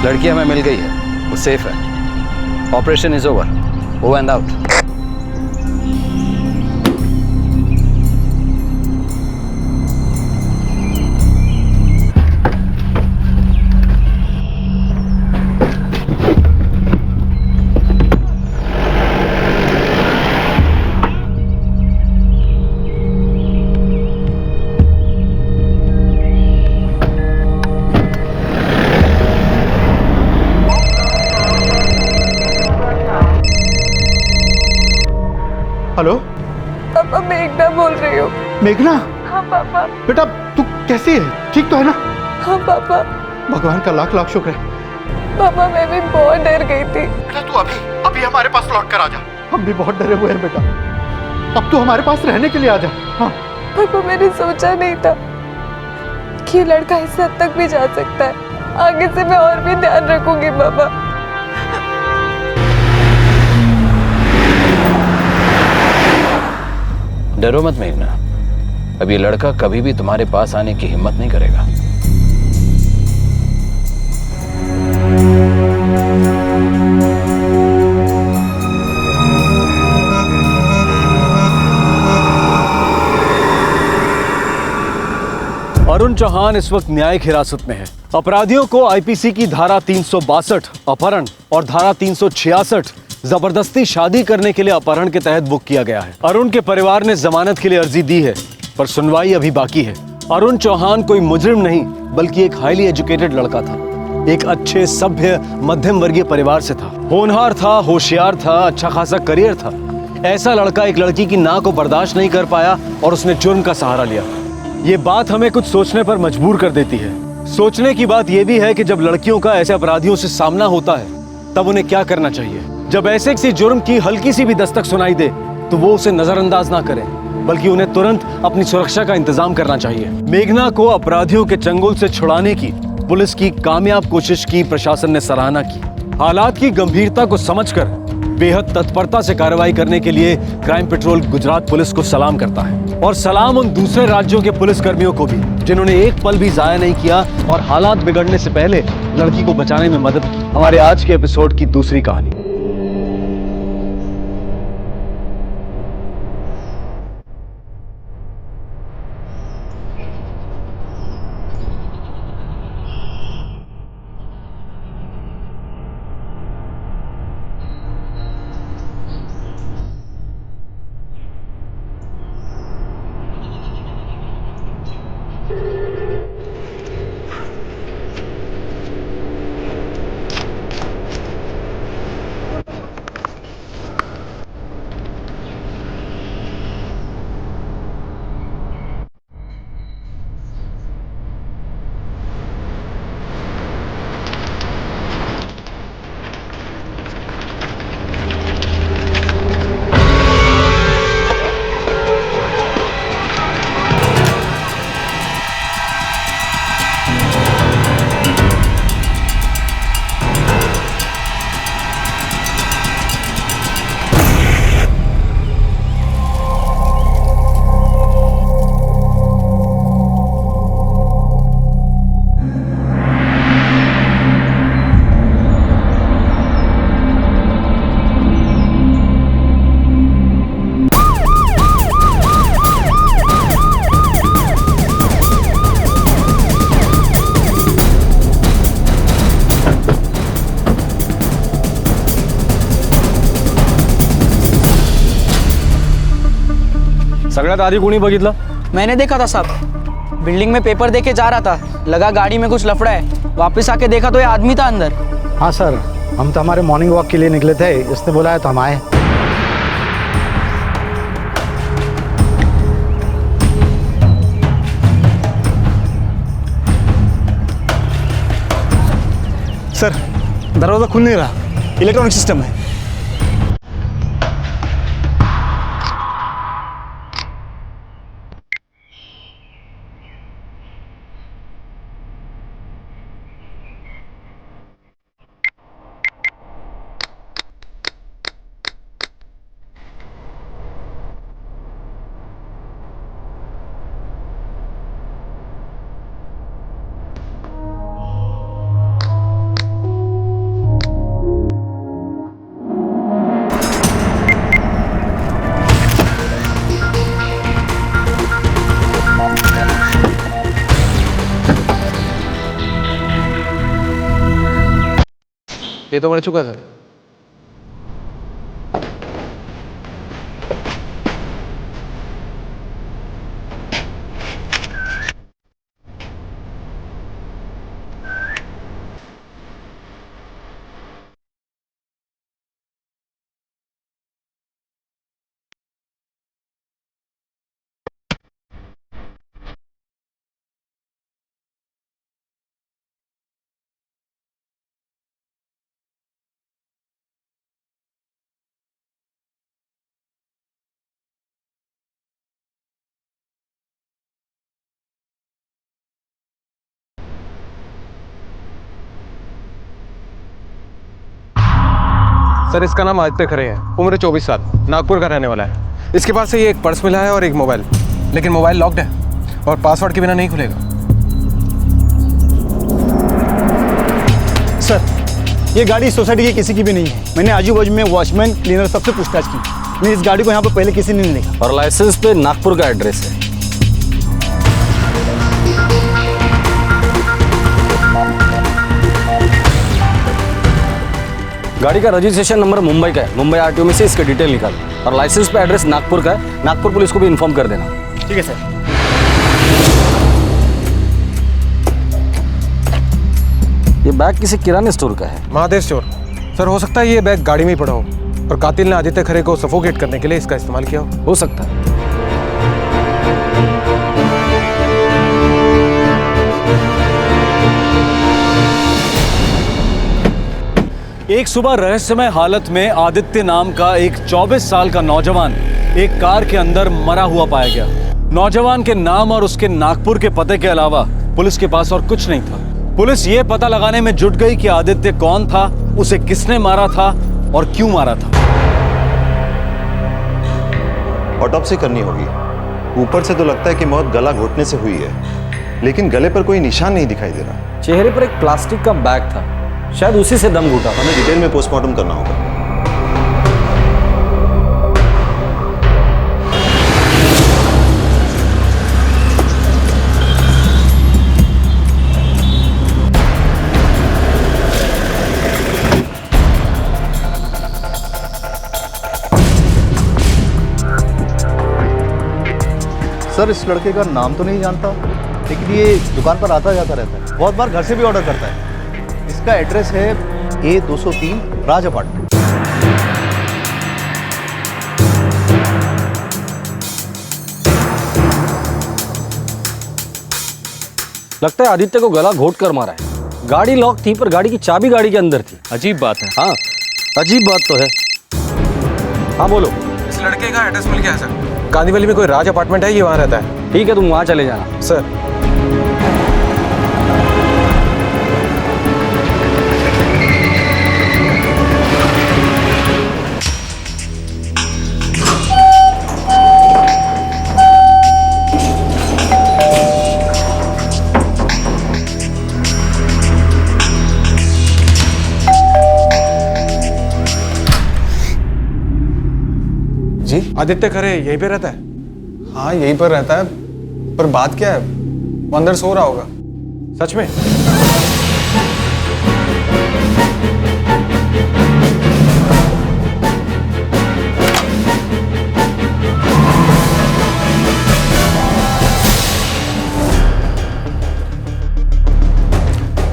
लड़की हमें मिल गई है, वो सेफ है। Operation is over, go and out. Hello पापा, मेघना बोल रही हूँ। मेघना? हाँ पापा। बेटा तू कैसी है, ठीक तो है ना? हाँ पापा। भगवान का लाख लाख शुक्र है। पापा मैं भी बहुत डर गई थी। बेटा तू अभी हमारे पास लौट कर आ जा। हम भी बहुत डरे हुए हैं बेटा, अब तू हमारे पास रहने के लिए आ जा। हाँ पापा, मैंने सोचा नहीं था कि ये लड़का इस हद तक भी जा सकता है। आगे से मैं और भी ध्यान रखूंगी पापा। डरो मत मेघना, अब ये लड़का कभी भी तुम्हारे पास आने की हिम्मत नहीं करेगा। अरुण चौहान इस वक्त न्यायिक हिरासत में है। अपराधियों को आईपीसी की धारा 362 अपहरण और धारा 366 जबरदस्ती शादी करने के लिए अपहरण के तहत बुक किया गया है। अरुण के परिवार ने जमानत के लिए अर्जी दी है, पर सुनवाई अभी बाकी है। अरुण चौहान कोई मुजरिम नहीं, बल्कि एक हाईली एजुकेटेड लड़का था। एक अच्छे सभ्य मध्यम वर्गीय परिवार से था। होनहार था, होशियार था, अच्छा खासा करियर था। ऐसा लड़का एक लड़की की ना को बर्दाश्त नहीं कर पाया और उसने जुर्म का सहारा लिया। ये बात हमें कुछ सोचने पर मजबूर कर देती है। सोचने की बात यह भी है कि जब लड़कियों का ऐसे अपराधियों से सामना होता है तब उन्हें क्या करना चाहिए। जब ऐसे किसी जुर्म की हल्की सी भी दस्तक सुनाई दे तो वो उसे नजरअंदाज ना करें, बल्कि उन्हें तुरंत अपनी सुरक्षा का इंतजाम करना चाहिए। मेघना को अपराधियों के चंगुल से छुड़ाने की पुलिस की कामयाब कोशिश की प्रशासन ने सराहना की। हालात की गंभीरता को समझकर बेहद तत्परता से कार्रवाई करने के लिए क्राइम पेट्रोल गुजरात पुलिस को सलाम करता है, और सलाम उन दूसरे राज्यों के पुलिस कर्मियों को भी जिन्होंने एक पल भी जाया नहीं किया और हालात बिगड़ने से पहले लड़की को बचाने में मदद की। हमारे आज के एपिसोड की दूसरी कहानी। सगळ्यात आधी कोणी बघितलं? मैंने देखा था साहब, बिल्डिंग में पेपर देके जा रहा था, लगा गाड़ी में कुछ लफड़ा है, वापस आके देखा तो ये आदमी था अंदर। हाँ सर, हम तो हमारे मॉर्निंग वॉक के लिए निकले थे, इसने बुलाया तो हम आए। सर दरवाज़ा खुल नहीं रहा, इलेक्ट्रॉनिक सिस्टम है। ये तो मर चुका था। सर इसका नाम आदित्य खरे है, उम्र 24 साल, नागपुर का रहने वाला है। इसके पास से ये एक पर्स मिला है और एक मोबाइल, लेकिन मोबाइल लॉक्ड है और पासवर्ड के बिना नहीं खुलेगा। सर ये गाड़ी सोसाइटी की किसी की भी नहीं है। मैंने आजू बाजू में वॉचमैन, क्लीनर सबसे पूछताछ की, लेकिन इस गाड़ी को यहाँ पर पहले किसी ने नहीं देखा। और लाइसेंस पे नागपुर का एड्रेस है। गाड़ी का रजिस्ट्रेशन नंबर मुंबई का है, मुंबई आरटीओ में से इसका डिटेल निकाल, और लाइसेंस पे एड्रेस नागपुर का है। नागपुर पुलिस को भी इन्फॉर्म कर देना। ठीक है सर। ये बैग किसी किराने स्टोर का है। महादेव स्टोर। सर हो सकता है ये बैग गाड़ी में ही पड़ा हो और कातिल ने आदित्य खरे को सफोकेट करने के लिए इसका इस्तेमाल किया हो सकता है। एक सुबह रहस्यमय हालत में आदित्य नाम का एक 24 साल का नौजवान एक कार के अंदर मरा हुआ पाया गया। नौजवान के नाम और उसके नागपुर के पते के अलावा पुलिस के पास और कुछ नहीं था। पुलिस ये पता लगाने में जुट गई कि आदित्य कौन था, उसे किसने मारा था और क्यों मारा था। ऑटोप्सी करनी होगी। ऊपर से तो लगता है कि मौत गला घोटने से हुई है, लेकिन गले पर कोई निशान नहीं दिखाई दे रहा। चेहरे पर एक प्लास्टिक का बैग था, शायद उसी से दम घुटा। हमें डिटेल में पोस्टमार्टम करना होगा। सर इस लड़के का नाम तो नहीं जानता, लेकिन ये दुकान पर आता जाता रहता है, बहुत बार घर से भी ऑर्डर करता है। इसका एड्रेस है A203 राज अपार्टमेंट। लगता है आदित्य को गला घोट कर मारा है। गाड़ी लॉक थी पर गाड़ी की चाबी गाड़ी के अंदर थी। अजीब बात है। हाँ अजीब बात तो है। हाँ बोलो। इस लड़के का एड्रेस मिल गया है सर। कांदीवली में कोई राज अपार्टमेंट है, ये वहाँ रहता है। ठीक है तुम वहाँ चले जाना। सर जी आदित्य खरे यहीं पे रहता है? हाँ यहीं पर रहता है, पर बात क्या है, वो अंदर सो रहा होगा। सच में?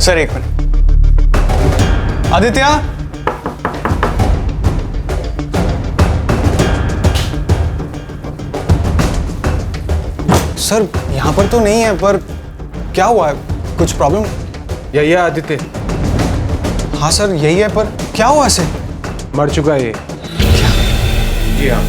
सर एक मिनट। आदित्य सर यहाँ पर तो नहीं है, पर क्या हुआ है, कुछ प्रॉब्लम? यही है आदित्य, हाँ सर यही है, पर क्या हुआ इसे? मर चुका है ये। जी हाँ।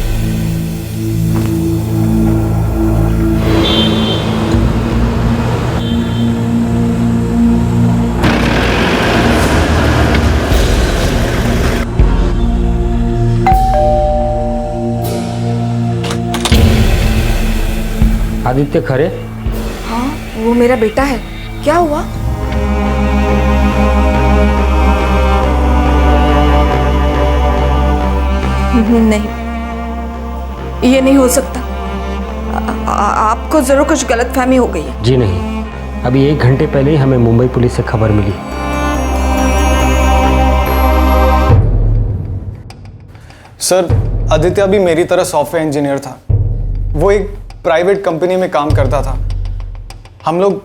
आदित्य खरे? हाँ, वो मेरा बेटा है। क्या हुआ? नहीं, ये नहीं हो सकता। आपको जरूर कुछ गलतफहमी हो गई है। जी नहीं, अभी 1 घंटे पहले ही हमें मुंबई पुलिस से खबर मिली। सर आदित्य अभी मेरी तरह सॉफ्टवेयर इंजीनियर था। वो एक प्राइवेट कंपनी में काम करता था। हम लोग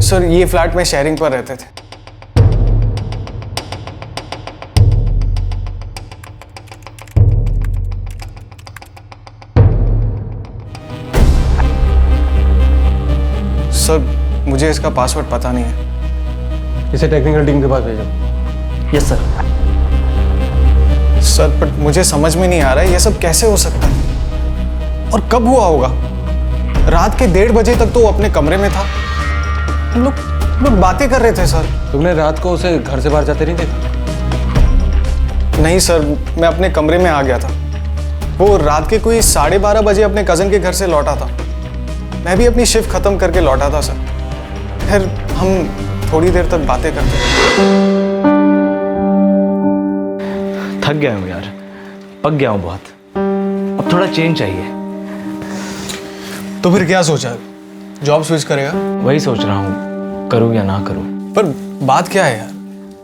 सर ये फ्लैट में शेयरिंग पर रहते थे। सर मुझे इसका पासवर्ड पता नहीं है। इसे टेक्निकल टीम के पास भेजो। Yes sir. सर बट मुझे समझ में नहीं आ रहा है ये सब कैसे हो सकता है और कब हुआ होगा। रात के 1:30 बजे तक तो वो अपने कमरे में था। हम लोग बातें कर रहे थे सर। तुमने रात को उसे घर से बाहर जाते नहीं देखा? नहीं सर, मैं अपने कमरे में आ गया था। वो रात के कोई 12:30 बजे अपने कजन के घर से लौटा था। मैं भी अपनी शिफ्ट खत्म करके लौटा था सर। फिर हम थोड़ी देर तक बातें करते थे। थक गया हूँ यार, पक गया हूँ बहुत। अब थोड़ा चेंज चाहिए। तो फिर क्या सोचा, जॉब स्विच करेगा? वही सोच रहा हूँ, करूँ या ना करूँ। पर बात क्या है यार,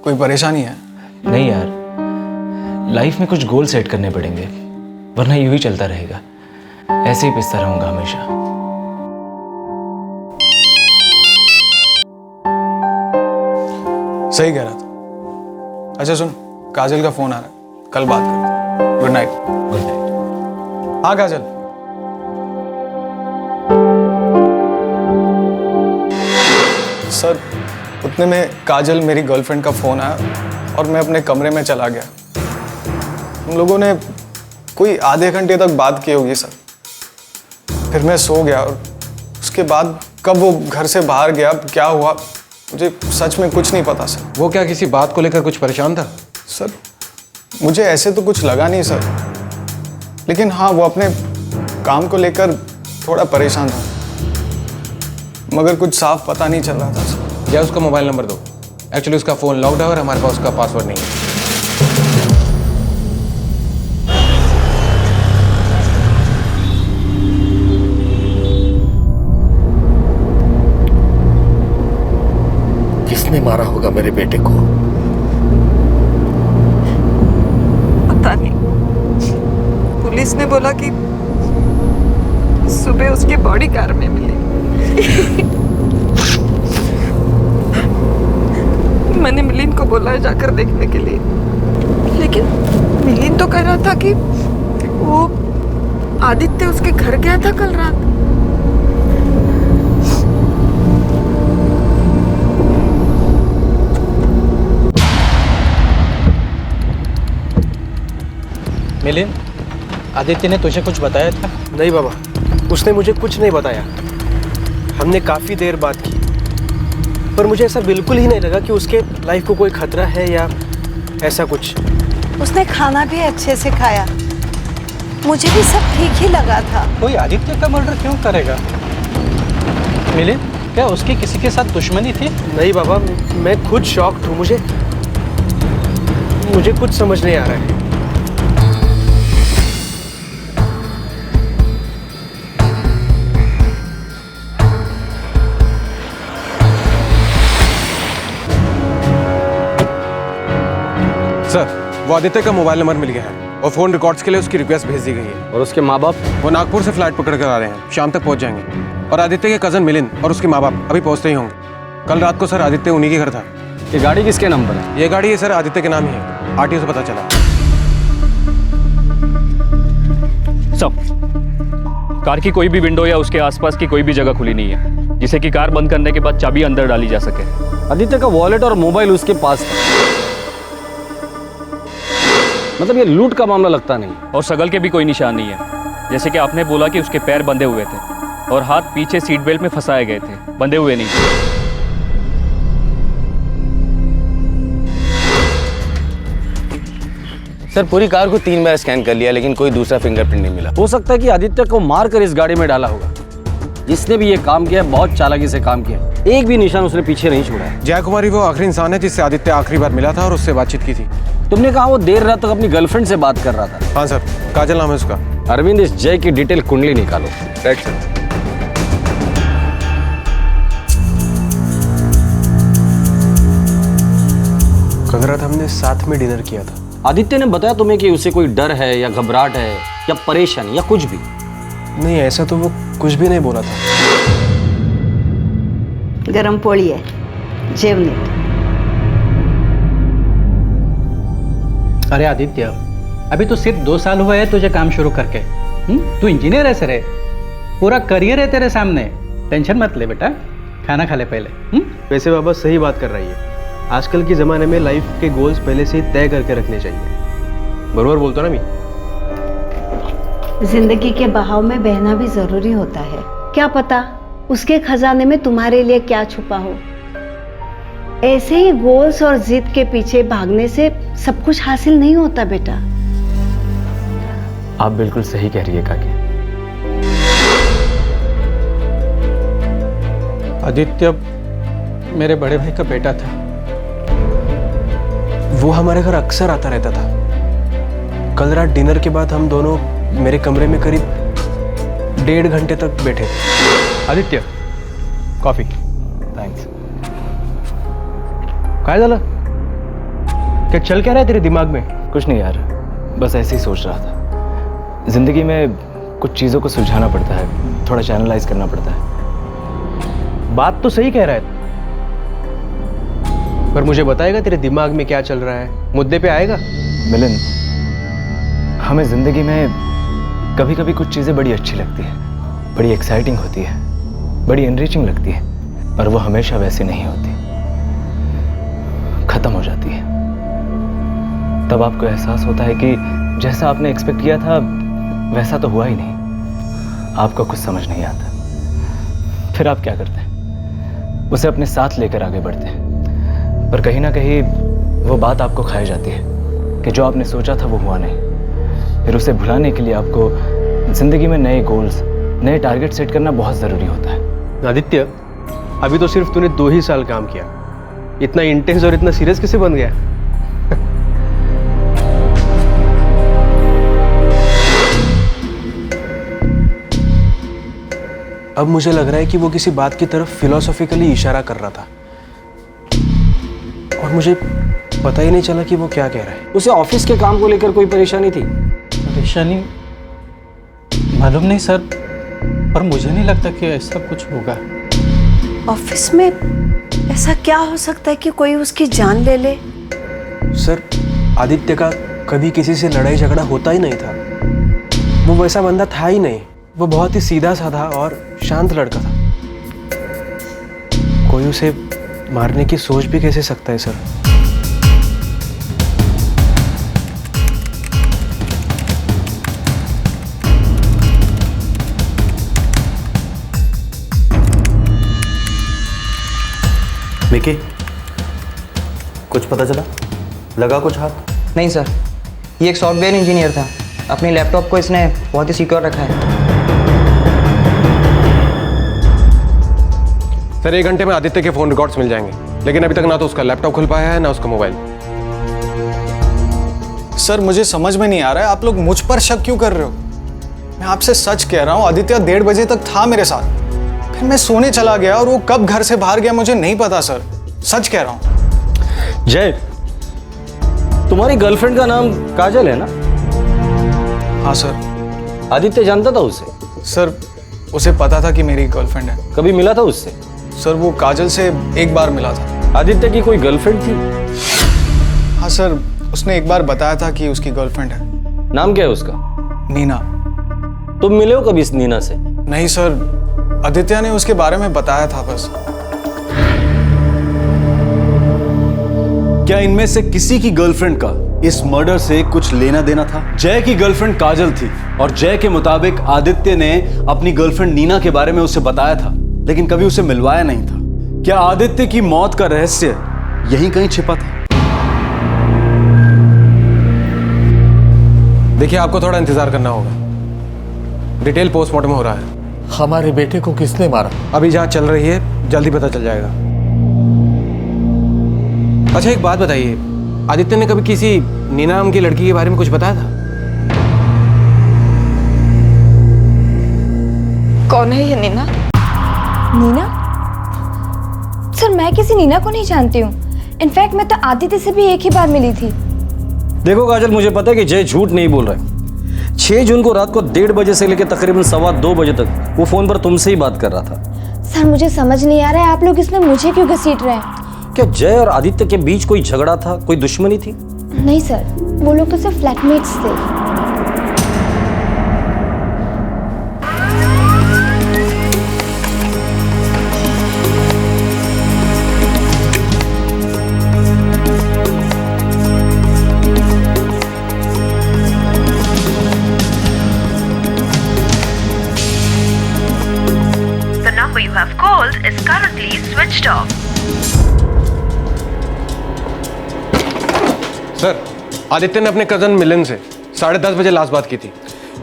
कोई परेशानी है? नहीं यार, लाइफ में कुछ गोल सेट करने पड़ेंगे, वरना यूं ही चलता रहेगा। ऐसे ही पिसता रहूंगा हमेशा। सही कह रहा था। अच्छा सुन, काजल का फोन आ रहा है, कल बात करते हैं। Good night. Good night. हाँ काजल। सर उतने में काजल मेरी गर्लफ्रेंड का फोन आया और मैं अपने कमरे में चला गया। हम लोगों ने कोई आधे घंटे तक बात की होगी सर। फिर मैं सो गया और उसके बाद कब वो घर से बाहर गया, क्या हुआ, मुझे सच में कुछ नहीं पता सर। वो क्या किसी बात को लेकर कुछ परेशान था? सर मुझे ऐसे तो कुछ लगा नहीं सर, लेकिन हाँ वो अपने काम को लेकर थोड़ा परेशान था, मगर कुछ साफ पता नहीं चल रहा था सर। या उसका मोबाइल नंबर दो। एक्चुअली उसका फ़ोन लॉक्ड है और हमारे पास उसका पासवर्ड नहीं है। किसने मारा होगा मेरे बेटे को? पता नहीं, पुलिस ने बोला कि सुबह उसकी बॉडी कार में मिली। मैंने मिलिंद को बोला है जाकर देखने के लिए, लेकिन मिलिंद तो कह रहा था कि वो आदित्य उसके घर गया था कल रात। मिलिंद, आदित्य ने तुझे कुछ बताया था? नहीं बाबा, उसने मुझे कुछ नहीं बताया। हमने काफ़ी देर बात की, पर मुझे ऐसा बिल्कुल ही नहीं लगा कि उसके लाइफ को कोई खतरा है या ऐसा कुछ। उसने खाना भी अच्छे से खाया, मुझे भी सब ठीक ही लगा था। कोई आदित्य का मर्डर क्यों करेगा? मिलिंद, क्या उसकी किसी के साथ दुश्मनी थी? नहीं बाबा, मैं खुद शॉक्ड हूँ। मुझे कुछ समझ नहीं आ रहा है। सर, वो आदित्य का मोबाइल नंबर मिल गया है और फोन रिकॉर्ड्स के लिए उसकी रिक्वेस्ट भेज दी गई है। और उसके माँ बाप? वो नागपुर से फ्लाइट पकड़ कर आ रहे हैं, शाम तक पहुंच जाएंगे। और आदित्य के कजन मिलिंद और उसके माँ बाप अभी पहुंचते ही होंगे। कल रात को सर आदित्य उन्हीं के घर था। ये गाड़ी किसके नंबर है? ये गाड़ी है सर आदित्य के नाम ही है, आरटीओ से पता चला। सब कार की कोई भी विंडो या उसके आसपास की कोई भी जगह खुली नहीं है जिसे कि कार बंद करने के बाद चाबी अंदर डाली जा सके। आदित्य का वॉलेट और मोबाइल उसके पास था। मतलब ये लूट का मामला लगता नहीं। और सगल के भी कोई निशान नहीं है। जैसे कि आपने बोला कि उसके पैर बंधे हुए थे और हाथ पीछे सीट बेल्ट में फंसाए गए थे, बंधे हुए नहीं थे। सर पूरी कार को 3 बार स्कैन कर लिया लेकिन कोई दूसरा फिंगरप्रिंट नहीं मिला। हो सकता है कि आदित्य को मार कर इस गाड़ी में डाला होगा। जिसने भी ये काम किया बहुत चालाकी से काम किया, एक भी निशान उसने पीछे नहीं छोड़ा है। जय कुमारी वो आखिरी इंसान है जिससे आदित्य आखिरी बार मिला था और उससे बातचीत की थी। तुमने कहा वो देर रात तक अपनी गर्लफ्रेंड से बात कर रहा था। हाँ सर, काजल नाम है उसका। अरविंद, इस जय की डिटेल कुंडली निकालो। Right sir. कल रात हमने साथ में डिनर किया था। आदित्य ने बताया तुम्हें कि उसे कोई डर है या घबराहट है या परेशानी या कुछ भी? नहीं, ऐसा तो वो कुछ भी नहीं बोला था। गरम पोळी है, जेव नीट। अरे आदित्य, अभी तो सिर्फ 2 साल हुए हैं तुझे काम शुरू करके। तू इंजीनियर है सर, पूरा करियर है तेरे सामने। टेंशन मत ले बेटा, खाना खा ले पहले। वैसे बाबा सही बात कर रही है। आजकल के ज़माने में लाइफ के गोल्स पहले से ही तय करके रखने चाहिए। बरोबर बोलता ना मैं? जिंदगी के बहाव में बहना भी जरूरी होता है। क्या पता उसके खजाने में तुम्हारे लिए क्या छुपा हो। ऐसे ही गोल्स और जिद के पीछे भागने से सब कुछ हासिल नहीं होता बेटा। आप बिल्कुल सही कह रही है काकी। आदित्य मेरे बड़े भाई का बेटा था। वो हमारे घर अक्सर आता रहता था। कल रात डिनर के बाद हम दोनों मेरे कमरे में करीब 1.5 घंटे तक बैठे थे। आदित्य, कॉफी। थैंक्स। काय झालं? क्या चल क्या रहा है तेरे दिमाग में? कुछ नहीं यार, बस ऐसे ही सोच रहा था। जिंदगी में कुछ चीज़ों को सुलझाना पड़ता है, थोड़ा चैनलाइज करना पड़ता है। बात तो सही कह रहा है, पर मुझे बताएगा तेरे दिमाग में क्या चल रहा है? मुद्दे पे आएगा? मिलिंद, हमें जिंदगी में कभी कभी कुछ चीज़ें बड़ी अच्छी लगती है, बड़ी एक्साइटिंग होती है, बड़ी एनरिचिंग लगती है, और वो हमेशा वैसी नहीं होती, खत्म हो जाती है। तब आपको एहसास होता है कि जैसा आपने एक्सपेक्ट किया था वैसा तो हुआ ही नहीं। आपको कुछ समझ नहीं आता। फिर आप क्या करते हैं? उसे अपने साथ लेकर आगे बढ़ते हैं, पर कहीं ना कहीं वो बात आपको खाई जाती है कि जो आपने सोचा था वो हुआ नहीं। फिर उसे भुलाने के लिए आपको जिंदगी में नए गोल्स, नए टारगेट सेट करना बहुत ज़रूरी होता है। आदित्य, अभी तो सिर्फ तूने 2 ही साल काम किया, इतना इंटेंस और इतना सीरियस कैसे बन गया? अब मुझे लग रहा है कि वो किसी बात की तरफ फिलोसॉफिकली इशारा कर रहा था और मुझे पता ही नहीं चला कि वो क्या कह रहा है। उसे ऑफिस के काम को लेकर कोई परेशानी थी? परेशानी मालूम नहीं सर, पर मुझे नहीं लगता कि ऐसा कुछ होगा। ऑफिस में ऐसा क्या हो सकता है कि कोई उसकी जान ले ले? सर, आदित्य का कभी किसी से लड़ाई झगड़ा होता ही नहीं था। वो वैसा बंदा था ही नहीं। वो बहुत ही सीधा साधा और शांत लड़का था। कोई उसे मारने की सोच भी कैसे सकता है सर? विकी, कुछ पता चला? लगा कुछ हाथ? नहीं सर, ये एक सॉफ्टवेयर इंजीनियर था। अपनी लैपटॉप को इसने बहुत ही सिक्योर रखा है। सर, 1 घंटे में आदित्य के फोन रिकॉर्ड्स मिल जाएंगे, लेकिन अभी तक ना तो उसका लैपटॉप खुल पाया है ना उसका मोबाइल। सर, मुझे समझ में नहीं आ रहा है आप लोग मुझ पर शक क्यों कर रहे हो? मैं आपसे सच कह रहा हूँ, आदित्य 1:30 बजे तक था मेरे साथ। फिर मैं सोने चला गया और वो कब घर से बाहर गया मुझे नहीं पता सर, सच कह रहा हूँ। जय, तुम्हारी गर्लफ्रेंड का नाम काजल है ना? हाँ सर। आदित्य जानता था उसे? सर, उसे पता था कि मेरी गर्लफ्रेंड है। कभी मिला था उससे? सर, वो काजल से एक बार मिला था। आदित्य की कोई गर्लफ्रेंड थी? हाँ सर, उसने एक बार बताया था कि उसकी गर्लफ्रेंड है। नाम क्या है उसका? नीना। तुम मिले हो कभी इस नीना से? नहीं सर, आदित्य ने उसके बारे में बताया था बस। क्या इनमें से किसी की गर्लफ्रेंड का इस मर्डर से कुछ लेना देना था? जय की गर्लफ्रेंड काजल थी और जय के मुताबिक आदित्य ने अपनी गर्लफ्रेंड नीना के बारे में उसे बताया था, लेकिन कभी उसे मिलवाया नहीं था। क्या आदित्य की मौत का रहस्य यहीं कहीं छिपा था? देखिए, आपको थोड़ा इंतजार करना होगा। डिटेल पोस्टमार्टम हो रहा है। हमारे बेटे को किसने मारा? अभी जांच चल रही है, जल्दी पता चल जाएगा। अच्छा, एक बात बताइए, आदित्य ने कभी किसी नीना नाम की लड़की के बारे में कुछ बताया था? कौन है ये नीना? नीना? सर, मैं किसी नीना को नहीं जानती हूँ। इनफैक्ट मैं तो आदित्य से भी एक ही बार मिली थी। देखो काजल, मुझे पता है कि जय झूठ नहीं बोल रहा है। 6 जून को रात को 1:30 बजे से लेकर तकरीबन 1:15 बजे तक वो फोन पर तुमसे ही बात कर रहा था। सर, मुझे समझ नहीं आ रहा है आप लोग इसमें मुझे क्यों घसीट रहे हैं। क्या जय और आदित्य के बीच कोई झगड़ा था, कोई दुश्मनी थी? नहीं सर, वो लोग तो सिर्फ फ्लैटमेट्स थे। The number you have called is currently switched off. Sir, Aditya ने अपने कजन मिलन से 10:30 बजे लास्ट बात की थी।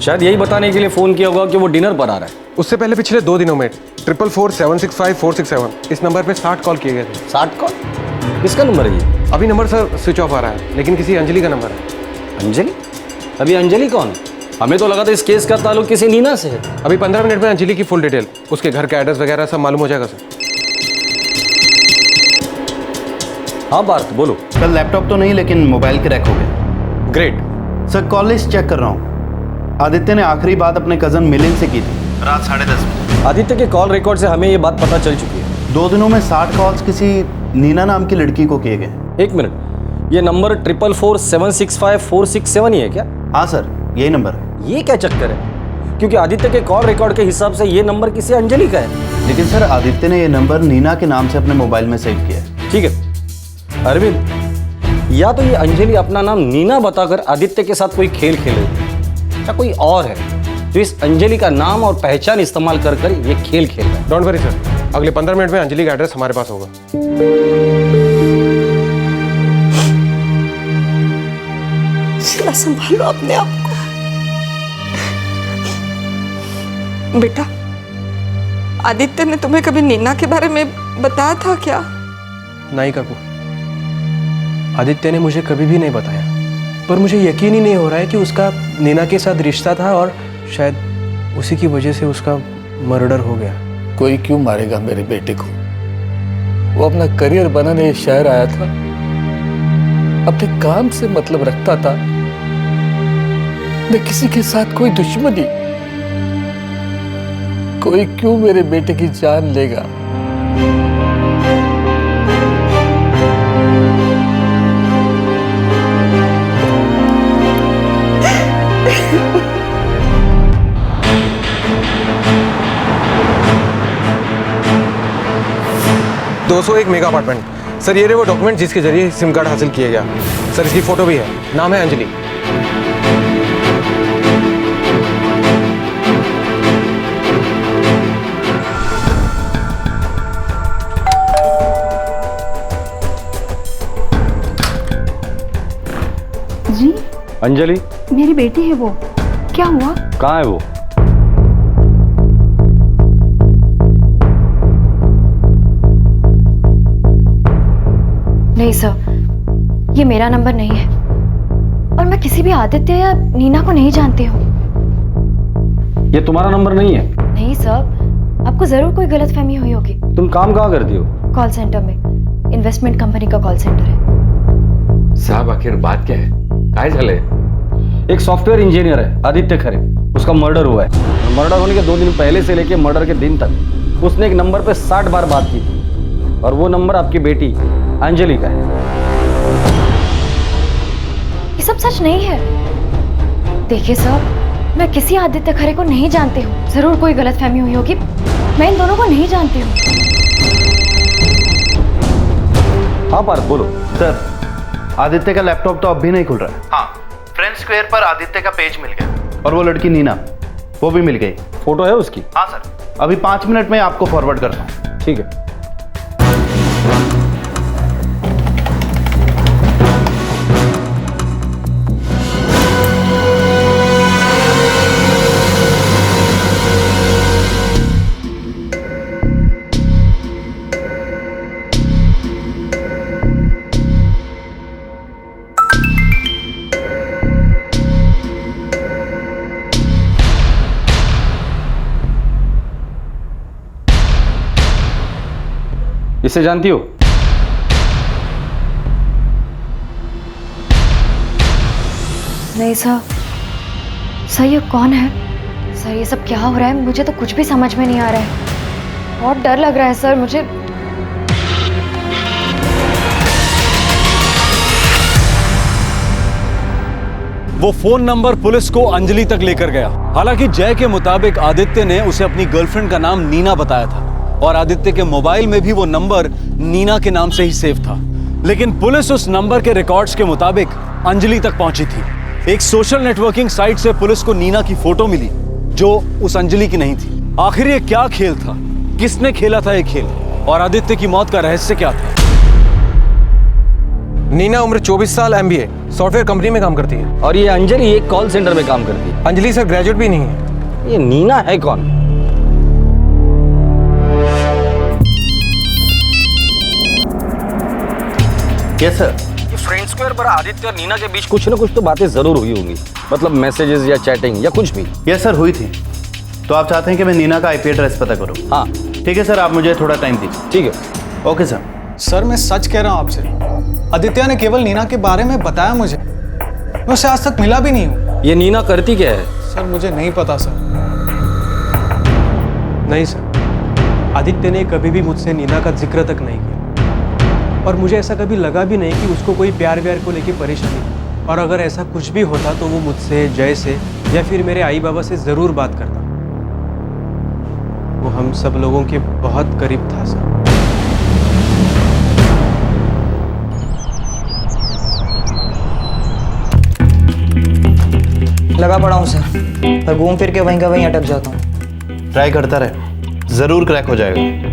शायद यही बताने के लिए फोन किया होगा कि वो डिनर पर आ रहा है। उससे पहले पिछले 2 दिनों में 444-765-467 इस नंबर पे 60 कॉल किए गए थे। 60 कॉल? किसका नंबर है ये? अभी नंबर सर स्विच ऑफ आ रहा है, लेकिन किसी अंजलि का नंबर है। अंजलि? अभी अंजलि कौन? हमें तो लगा था इस केस का ताल्लुक किसी नीना से है। अभी 15 मिनट में अंजलि की फुल डिटेल, उसके घर का एड्रेस वगैरह सब मालूम हो जाएगा सर। हाँ पार्थ, बोलो। कल लैपटॉप तो नहीं, लेकिन मोबाइल क्रैक हो गया। Great sir, call list check कर रहा हूँ। आदित्य ने आखिरी बात अपने कजन मिलिंद से की थी रात 10:30 बजे। आदित्य के कॉल रिकॉर्ड से हमें ये बात पता चल चुकी है। 2 दिनों में 60 कॉल्स किसी नीना नाम की लड़की को किए गए। 1 मिनट, ये नंबर 444-765-467 ही है क्या? हाँ सर, यही नंबर है। ये क्या चक्कर है? क्योंकि आदित्य के कॉल रिकॉर्ड के हिसाब से ये नंबर किसी अंजलि का है। लेकिन सर, आदित्य ने ये नंबर नीना के नाम से अपने मोबाइल में सेव किया है। ठीक है अरविंद, या तो ये अंजलि अपना नाम नीना बताकर आदित्य के साथ कोई खेल खेले, या कोई और है जो इस अंजलि का नाम और पहचान इस्तेमाल कर कर ये खेल खेल रहा है। डोंट वरी सर, अगले 15 मिनट में अंजलि का एड्रेस हमारे पास होगा। संभालो अपने आप को। बेटा, आदित्य ने तुम्हें कभी नीना के बारे में बताया था क्या? नहीं काकू, आदित्य ने मुझे कभी भी नहीं बताया, पर मुझे यकीन ही नहीं हो रहा है कि उसका नीना के साथ रिश्ता था और शायद उसी की वजह से उसका मर्डर हो गया। कोई क्यों मारेगा मेरे बेटे को? वो अपना करियर बनाने शहर आया था, अपने काम से मतलब रखता था, न किसी के साथ कोई दुश्मनी। कोई क्यों मेरे बेटे की जान लेगा? एक मेगा अपार्टमेंट। सर, ये रहे वो डॉक्यूमेंट जिसके जरिए सिम कार्ड हासिल किया गया। सर, इसकी फोटो भी है, नाम है अंजलि। जी अंजलि, मेरी बेटी है वो। क्या हुआ? कहाँ है वो? नहीं सर, ये मेरा नंबर नहीं है और मैं किसी भी आदित्य या नीना को नहीं जानती हूँ। ये तुम्हारा नंबर नहीं है? नहीं सर, आपको जरूर कोई गलतफहमी हुई होगी। तुम काम कहाँ करती हो? कॉल सेंटर में, इन्वेस्टमेंट कंपनी का कॉल सेंटर है। साहब, आखिर बात क्या है? काय झाले? एक सॉफ्टवेयर इंजीनियर है आदित्य खरे, उसका मर्डर हुआ है। मर्डर होने के 2 दिन पहले से लेके मर्डर के दिन तक उसने एक नंबर पे 60 बार बात की थी और वो नंबर आपकी बेटी अंजलि का है। ये सब सच नहीं है। देखिए साहब, मैं किसी आदित्य खरे को नहीं जानती हूँ। जरूर कोई गलतफहमी हुई होगी, मैं इन दोनों को नहीं जानती हूँ। हाँ पार्थ, बोलो। सर, आदित्य का लैपटॉप तो अब भी नहीं खुल रहा है। हाँ, फ्रेंड स्क्वायर पर आदित्य का पेज मिल गया और वो लड़की नीना, वो भी मिल गई। फोटो है उसकी? हाँ सर, अभी 5 मिनट में आपको फॉरवर्ड करता हूँ। ठीक है। इसे जानती हो? नहीं सर। सर ये कौन है? सर ये सब क्या हो रहा है? मुझे तो कुछ भी समझ में नहीं आ रहा है। बहुत डर लग रहा है सर मुझे। वो फोन नंबर पुलिस को अंजलि तक लेकर गया। हालांकि जय के मुताबिक आदित्य ने उसे अपनी गर्लफ्रेंड का नाम नीना बताया था और आदित्य के मोबाइल में भी वो नंबर नीना के नाम से ही सेव था। लेकिन पुलिस उस नंबर के रिकॉर्ड्स के मुताबिक अंजलि तक पहुंची थी। एक सोशल नेटवर्किंग साइट से पुलिस को नीना की फोटो मिली जो उस अंजलि की नहीं थी। आखिर ये क्या खेल था? किसने खेला था ये खेल? और आदित्य की मौत का रहस्य क्या था? नीना उम्र 24 साल, MBA, सॉफ्टवेयर कंपनी में काम करती है। और ये अंजलि एक कॉल सेंटर में काम करती है। अंजलि सर ग्रेजुएट भी नहीं है। ये नीना है कौन? Yes sir. फ्रेंड स्क्वायर पर आदित्य और नीना के बीच कुछ ना कुछ तो बातें जरूर हुई होंगी, मतलब मैसेजेस या चैटिंग या कुछ भी। यस सर, हुई थी। तो आप चाहते हैं कि मैं नीना का IP एड्रेस पता करूं? हाँ ठीक है सर, आप मुझे थोड़ा टाइम दीजिए। ठीक है। Okay sir. सर मैं सच कह रहा हूँ आपसे, आदित्य ने केवल नीना के बारे में बताया मुझे। मैं उससे आज तक मिला भी नहीं हूँ। ये नीना करती क्या है? सर मुझे नहीं पता सर। नहीं सर, आदित्य ने कभी भी मुझसे नीना का जिक्र तक नहीं किया और मुझे ऐसा कभी लगा भी नहीं कि उसको कोई प्यार व्यार को लेके परेशानी है। और अगर ऐसा कुछ भी होता तो वो मुझसे, जय से या फिर मेरे आई बाबा से ज़रूर बात करता। वो हम सब लोगों के बहुत करीब था सर। लगा पड़ा हूँ सर, पर घूम फिर के वहीं का वहीं अटक जाता हूँ। ट्राई करता रहे, जरूर क्रैक हो जाएगा।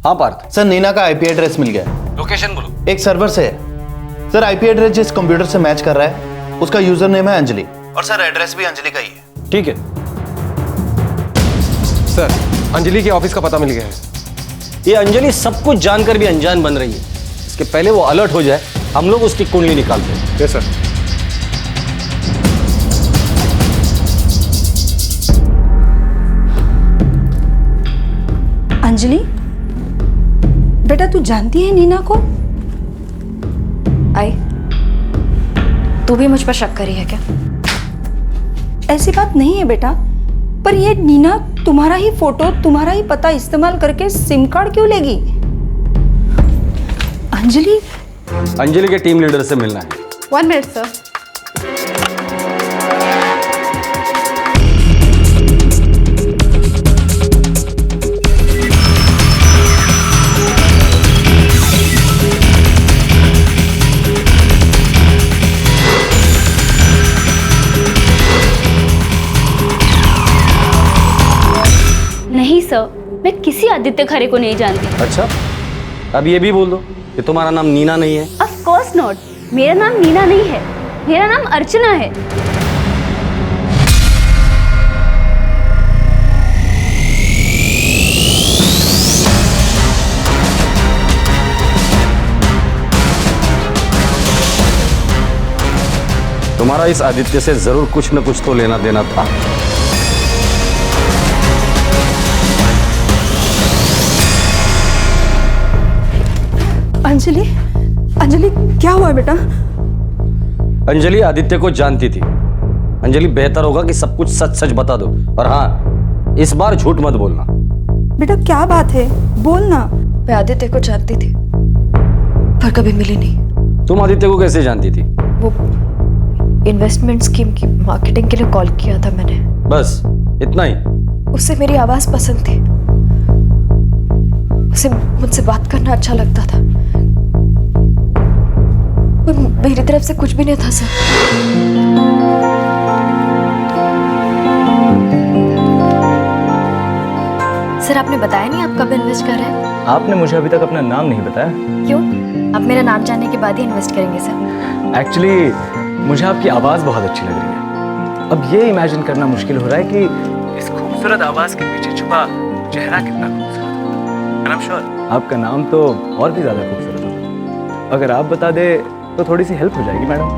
हाँ पार्थ। सर नीना का IP एड्रेस मिल गया। लोकेशन बोलो। एक सर्वर से है सर। IP एड्रेस जिस कंप्यूटर से मैच कर रहा है उसका यूजर नेम है अंजलि, और सर एड्रेस भी अंजलि का ही है। ठीक है सर, अंजलि के ऑफिस का पता मिल गया है। ये अंजलि सब कुछ जानकर भी अनजान बन रही है। इसके पहले वो अलर्ट हो जाए, हम लोग उसकी कुंडली निकालते हैं। Yes sir. अंजलि बेटा, तू जानती है नीना को? आई, तू भी मुझ पर शक करी है क्या? ऐसी बात नहीं है बेटा, पर ये नीना तुम्हारा ही फोटो, तुम्हारा ही पता इस्तेमाल करके सिम कार्ड क्यों लेगी? अंजलि के टीम लीडर से मिलना है। 1 मिनट सर। नहीं सर, मैं किसी आदित्य खरे को नहीं जानती। अच्छा, अब ये भी बोल दो कि तुम्हारा नाम नीना नहीं है। ऑफ कोर्स नॉट, मेरा नाम नीना नहीं है, मेरा नाम अर्चना है। तुम्हारा इस आदित्य से जरूर कुछ न कुछ तो लेना देना था। अंजलि, अंजलि क्या हुआ बेटा? अंजलि आदित्य को जानती थी। अंजलि बेहतर होगा कि सब कुछ सच सच बता दो, और हाँ, इस बार झूठ मत बोलना। बेटा क्या बात है, बोलना। मैं आदित्य को जानती थी, पर कभी मिली नहीं। तुम आदित्य को कैसे जानती थी? वो इन्वेस्टमेंट स्कीम की मार्केटिंग के लिए कॉल किया था मैंने। बस इतना ही? उससे मेरी आवाज पसंद थी, उसे मुझसे बात करना अच्छा लगता था, पर मेरी तरफ से कुछ भी नहीं था सर। सर आपने बताया नहीं आप कब इन्वेस्ट कर रहे हैं? आपने मुझे अभी तक अपना नाम नहीं बताया। क्यों? आप मेरा नाम जानने के बाद ही इन्वेस्ट करेंगे सर? एक्चुअली मुझे आपकी आवाज़ बहुत अच्छी लग रही है। अब ये इमेजिन करना मुश्किल हो रहा है कि इस खूबसूरत आवाज़ के पीछे छुपा चेहरा कितना खूबसूरत है। And I'm sure आपका नाम तो और भी ज़्यादा खूबसूरत होगा। अगर आप बता दे तो थोड़ी सी हेल्प हो जाएगी madam.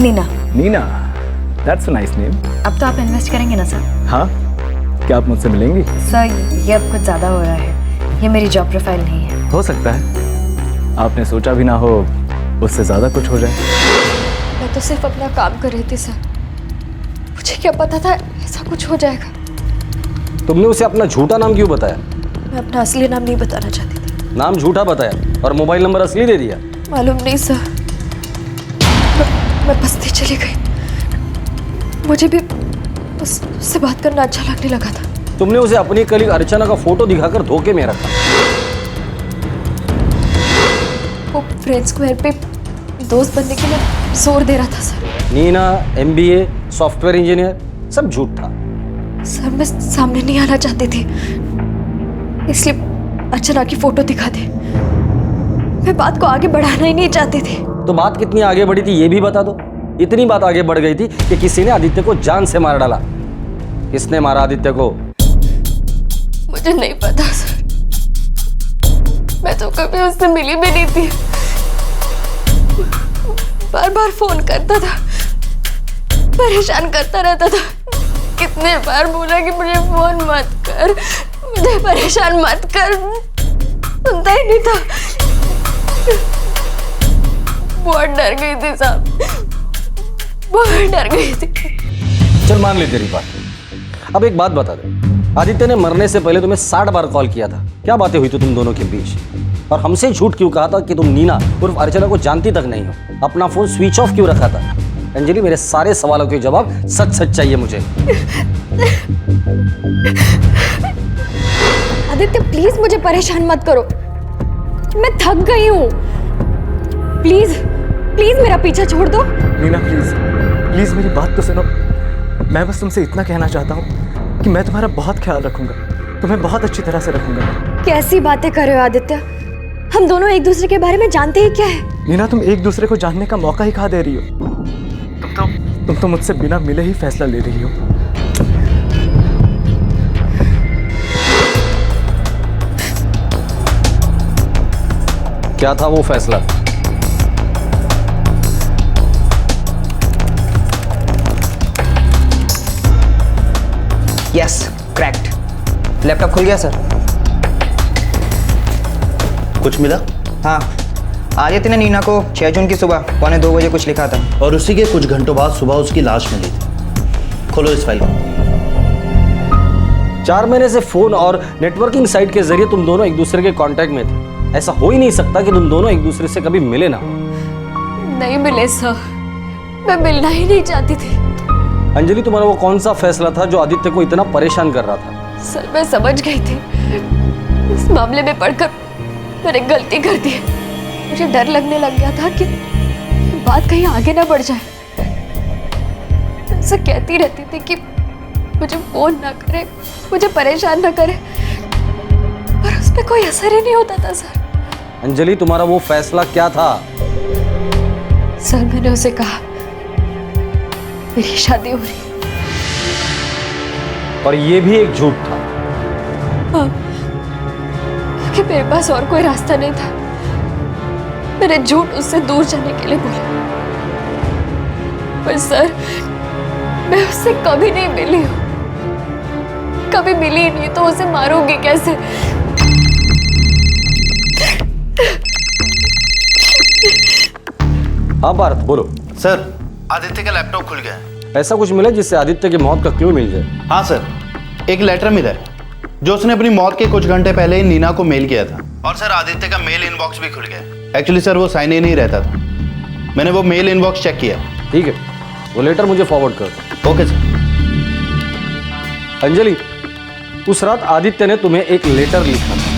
Neena. Neena, that's a nice name. अब तो आप इन्वेस्ट करेंगे ना सर? हाँ, क्या आप मुझसे मिलेंगी? सर ये अब कुछ ज़्यादा हो रहा है, ये मेरी जॉब प्रोफाइल नहीं है। हो सकता है आपने सोचा भी ना हो उससे ज़्यादा कुछ हो जाए। मैं तो सिर्फ अपना काम कर रही थी सर, मुझे क्या पता था ऐसा कुछ हो जाएगा। तुमने उसे अपना झूठा नाम क्यों बताया? मैं अपना असली नाम नहीं बताना चाहती थी। नाम झूठा बताया और मोबाइल नंबर असली दे दिया? मालूम नहीं सर, मैं बस्ती चली गई, मुझे भी उससे बात करना अच्छा लगने लगा था। तुमने उसे अपनी कलीग अर्चना का फोटो दिखाकर धोखे में रखा। वो फ्रेंड स्क्वायर पे दोस्त बनने के लिए जोर दे रहा था sir. Neena MBA, software engineer, सब झूठ था। सर मैं सामने नहीं आना चाहती थी, इसलिए अर्चना की फोटो दिखा दी। मैं बात को आगे बढ़ाना ही नहीं चाहती थी। तो बात कितनी आगे बढ़ी थी ये भी बता दो। इतनी बात आगे बढ़ गई थी कि किसी ने आदित्य को जान से मार डाला। किसने मारा आदित्य को? मुझे नहीं पता सर, मैं तो कभी उससे मिली भी नहीं थी। बार बार फोन करता था, परेशान करता रहता था। कितने बार बोला कि मुझे फोन मत कर, मुझे परेशान मत कर, सुनता ही नहीं था। बहुत डर गई थी साहब, बहुत डर गई थी। चल मान ले तेरी बात। अब एक बात बता दे, आदित्य ने मरने से पहले तुम्हें 60 बार कॉल किया था। क्या बातें हुई थी तुम दोनों के बीच? और हमसे झूठ क्यों कहा था कि तुम नीना उर्फ अर्चना को जानती तक नहीं हो? अपना फोन स्विच ऑफ क्यों रखा था? अंजलि, मेरे सारे सवालों के जवाब सच सच चाहिए मुझे। आदित्य प्लीज मुझे परेशान मत करो, मैं थक गई हूँ। प्लीज प्लीज मेरा पीछा छोड़ दो। नीना प्लीज प्लीज मेरी बात तो सुनो। मैं बस तुमसे इतना कहना चाहता हूँ कि मैं तुम्हारा बहुत ख्याल रखूंगा, तुम्हें बहुत अच्छी तरह से रखूंगा। कैसी बातें कर रहे हो आदित्य? हम दोनों एक दूसरे के बारे में जानते ही क्या है? नीना, तुम एक दूसरे को जानने का मौका ही कहाँ दे रही हो? तुम तो मुझसे बिना मिले ही फैसला ले रही हो। क्या था वो फैसला? Yes, cracked. लैपटॉप खुल गया सर। कुछ मिला? हाँ, आदित्य ने नीना को 6 जून की सुबह 1:45 बजे कुछ लिखा था। और उसी के कुछ घंटों बाद सुबह उसकी लाश मिली थी। खोलो इस फाइल को। 4 महीने से फोन और नेटवर्किंग साइट के जरिए तुम दोनों एक दूसरे के कांटेक्ट में थे। ऐसा हो ही नहीं सकता कि तुम दोनों एक दूसरे से कभी मिले ना हो। नहीं मिले सर, मैं मिलना ही नहीं चाहती थी। अंजलि, तुम्हारा वो कौन सा फैसला था जो आदित्य को इतना परेशान कर रहा था? सर मैं समझ गई थी, इस मामले में पढ़कर मैंने गलती कर दी। मुझे डर लगने लग गया था कि बात कहीं आगे ना बढ़ जाए। ऐसा कहती रहती थी कि मुझे फोन ना करे, मुझे परेशान ना करे, पर उस पर कोई असर ही नहीं होता था सर। अंजलि, तुम्हारा वो फैसला क्या था? सर मैंने उसे कहा मेरी शादी हो रही है। और ये भी एक झूठ था? हाँ, क्योंकि मेरे पास और कोई रास्ता नहीं था। मैंने झूठ उससे दूर जाने के लिए बोला, पर सर मैं उससे कभी नहीं मिली हूँ, कभी मिली नहीं तो उसे मारूंगी कैसे? हाँ पार्थ, बोलो। सर, आदित्य का लैपटॉप खुल गया है। ऐसा कुछ मिला जिससे आदित्य की मौत का क्लू मिल जाए? हाँ सर, एक लेटर मिला है जो उसने अपनी मौत के कुछ घंटे पहले ही नीना को मेल किया था। और सर आदित्य का मेल इनबॉक्स भी खुल गया। एक्चुअली सर वो साइन इन ही रहता था, मैंने वो मेल इनबॉक्स चेक किया। ठीक है, वो लेटर मुझे फॉरवर्ड कर। Okay sir. अंजलि, उस रात आदित्य ने तुम्हें एक लेटर लिखा था।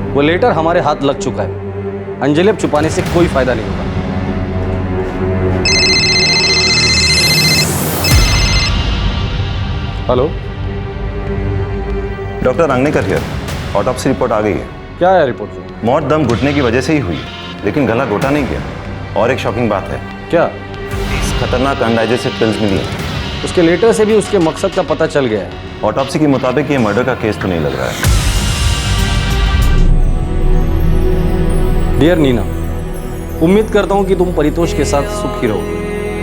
वो लेटर हमारे हाथ लग चुका है। अंजलि, अब छुपाने से कोई फायदा नहीं होगा। Hello, doctor Rangnekar here. Autopsy report आ गई है। क्या है रिपोर्ट? मौत दम घुटने की वजह से ही हुई है, लेकिन गला घोटा नहीं गया। और एक शॉकिंग बात है। क्या? खतरनाक अनडाइजेस्टेड पिल्स मिली है। उसके लेटर से भी उसके मकसद का पता चल गया है। ऑटोप्सी के मुताबिक ये मर्डर का केस तो नहीं लग रहा है। डियर नीना, उम्मीद करता हूं कि तुम परितोष के साथ सुखी रहो।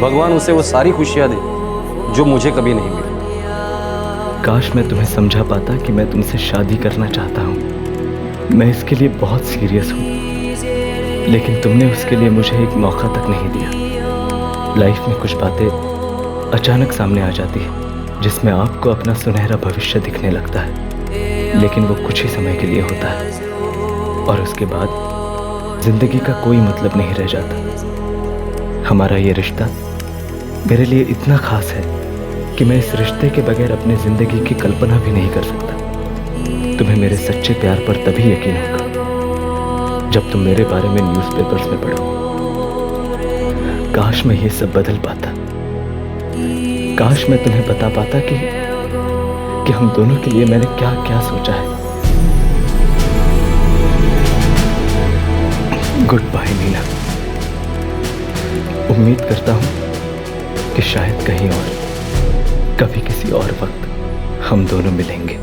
भगवान उसे वो सारी खुशियां दे जो मुझे कभी नहीं मिली। काश मैं तुम्हें समझा पाता कि मैं तुमसे शादी करना चाहता हूँ। मैं इसके लिए बहुत सीरियस हूँ, लेकिन तुमने उसके लिए मुझे एक मौका तक नहीं दिया। लाइफ में कुछ बातें अचानक सामने आ जाती है, जिसमें आपको अपना सुनहरा भविष्य दिखने लगता है, लेकिन वो कुछ ही समय के लिए होता है और उसके बाद जिंदगी का कोई मतलब नहीं रह जाता। हमारा ये रिश्ता मेरे लिए इतना खास है कि मैं इस रिश्ते के बगैर अपनी जिंदगी की कल्पना भी नहीं कर सकता। तुम्हें मेरे सच्चे प्यार पर तभी यकीन होगा जब तुम मेरे बारे में न्यूज़पेपर्स में पढ़ो। काश मैं ये सब बदल पाता। काश मैं तुम्हें बता पाता कि हम दोनों के लिए मैंने क्या क्या सोचा है। Goodbye Neena. उम्मीद करता हूं कि शायद कहीं और कभी किसी और वक्त हम दोनों मिलेंगे।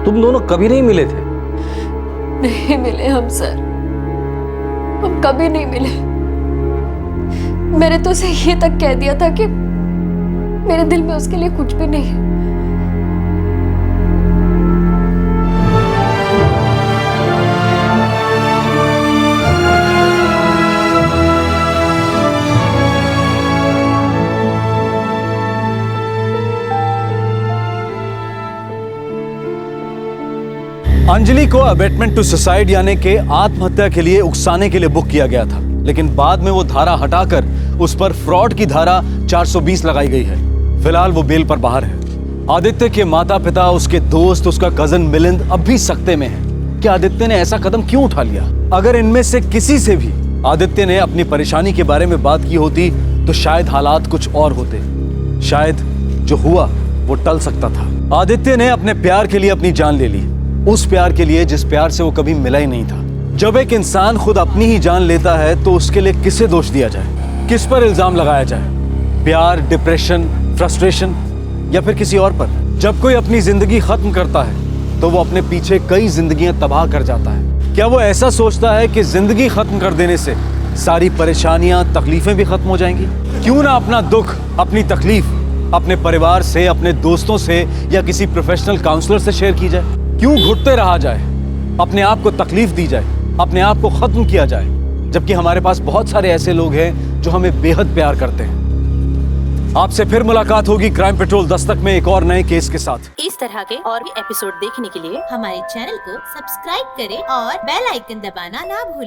तुम दोनों कभी नहीं मिले थे? नहीं मिले हम सर, हम कभी नहीं मिले। मैंने तो उसे ये तक कह दिया था कि मेरे दिल में उसके लिए कुछ भी नहीं है। अंजलि को अबेटमेंट टू सुसाइड यानी कि आत्महत्या के लिए उकसाने के लिए बुक किया गया था, लेकिन बाद में वो धारा हटाकर उस पर फ्रॉड की धारा 420 लगाई गई है। फिलहाल वो बेल पर बाहर है। आदित्य के माता पिता, उसके दोस्त, उसका कजन मिलिंद अब भी सकते में है कि आदित्य ने ऐसा कदम क्यों उठा लिया। अगर इनमें से किसी से भी आदित्य ने अपनी परेशानी के बारे में बात की होती तो शायद हालात कुछ और होते। शायद जो हुआ वो टल सकता था। आदित्य ने अपने प्यार के लिए अपनी जान ले ली, उस प्यार के लिए जिस प्यार से वो कभी मिला ही नहीं था। जब एक इंसान खुद अपनी ही जान लेता है तो उसके लिए किसे दोष दिया जाए, किस पर इल्जाम लगाया जाए? प्यार, डिप्रेशन, फ्रस्ट्रेशन या फिर किसी और पर? जब कोई अपनी जिंदगी खत्म करता है तो वो अपने पीछे कई जिंदगियां तबाह कर जाता है। क्या वो ऐसा सोचता है कि जिंदगी खत्म कर देने से सारी परेशानियां, तकलीफें भी खत्म हो जाएंगी? क्यों ना अपना दुख, अपनी तकलीफ अपने परिवार से, अपने दोस्तों से या किसी प्रोफेशनल काउंसलर से शेयर की जाए? क्यों घुटते रहा जाए, अपने आप को तकलीफ दी जाए, अपने आप को खत्म किया जाए, जबकि हमारे पास बहुत सारे ऐसे लोग हैं जो हमें बेहद प्यार करते हैं। आपसे फिर मुलाकात होगी क्राइम पेट्रोल दस्तक में एक और नए केस के साथ। इस तरह के और भी एपिसोड देखने के लिए हमारे चैनल को सब्सक्राइब करें और बेल आइकन दबाना ना भूलें।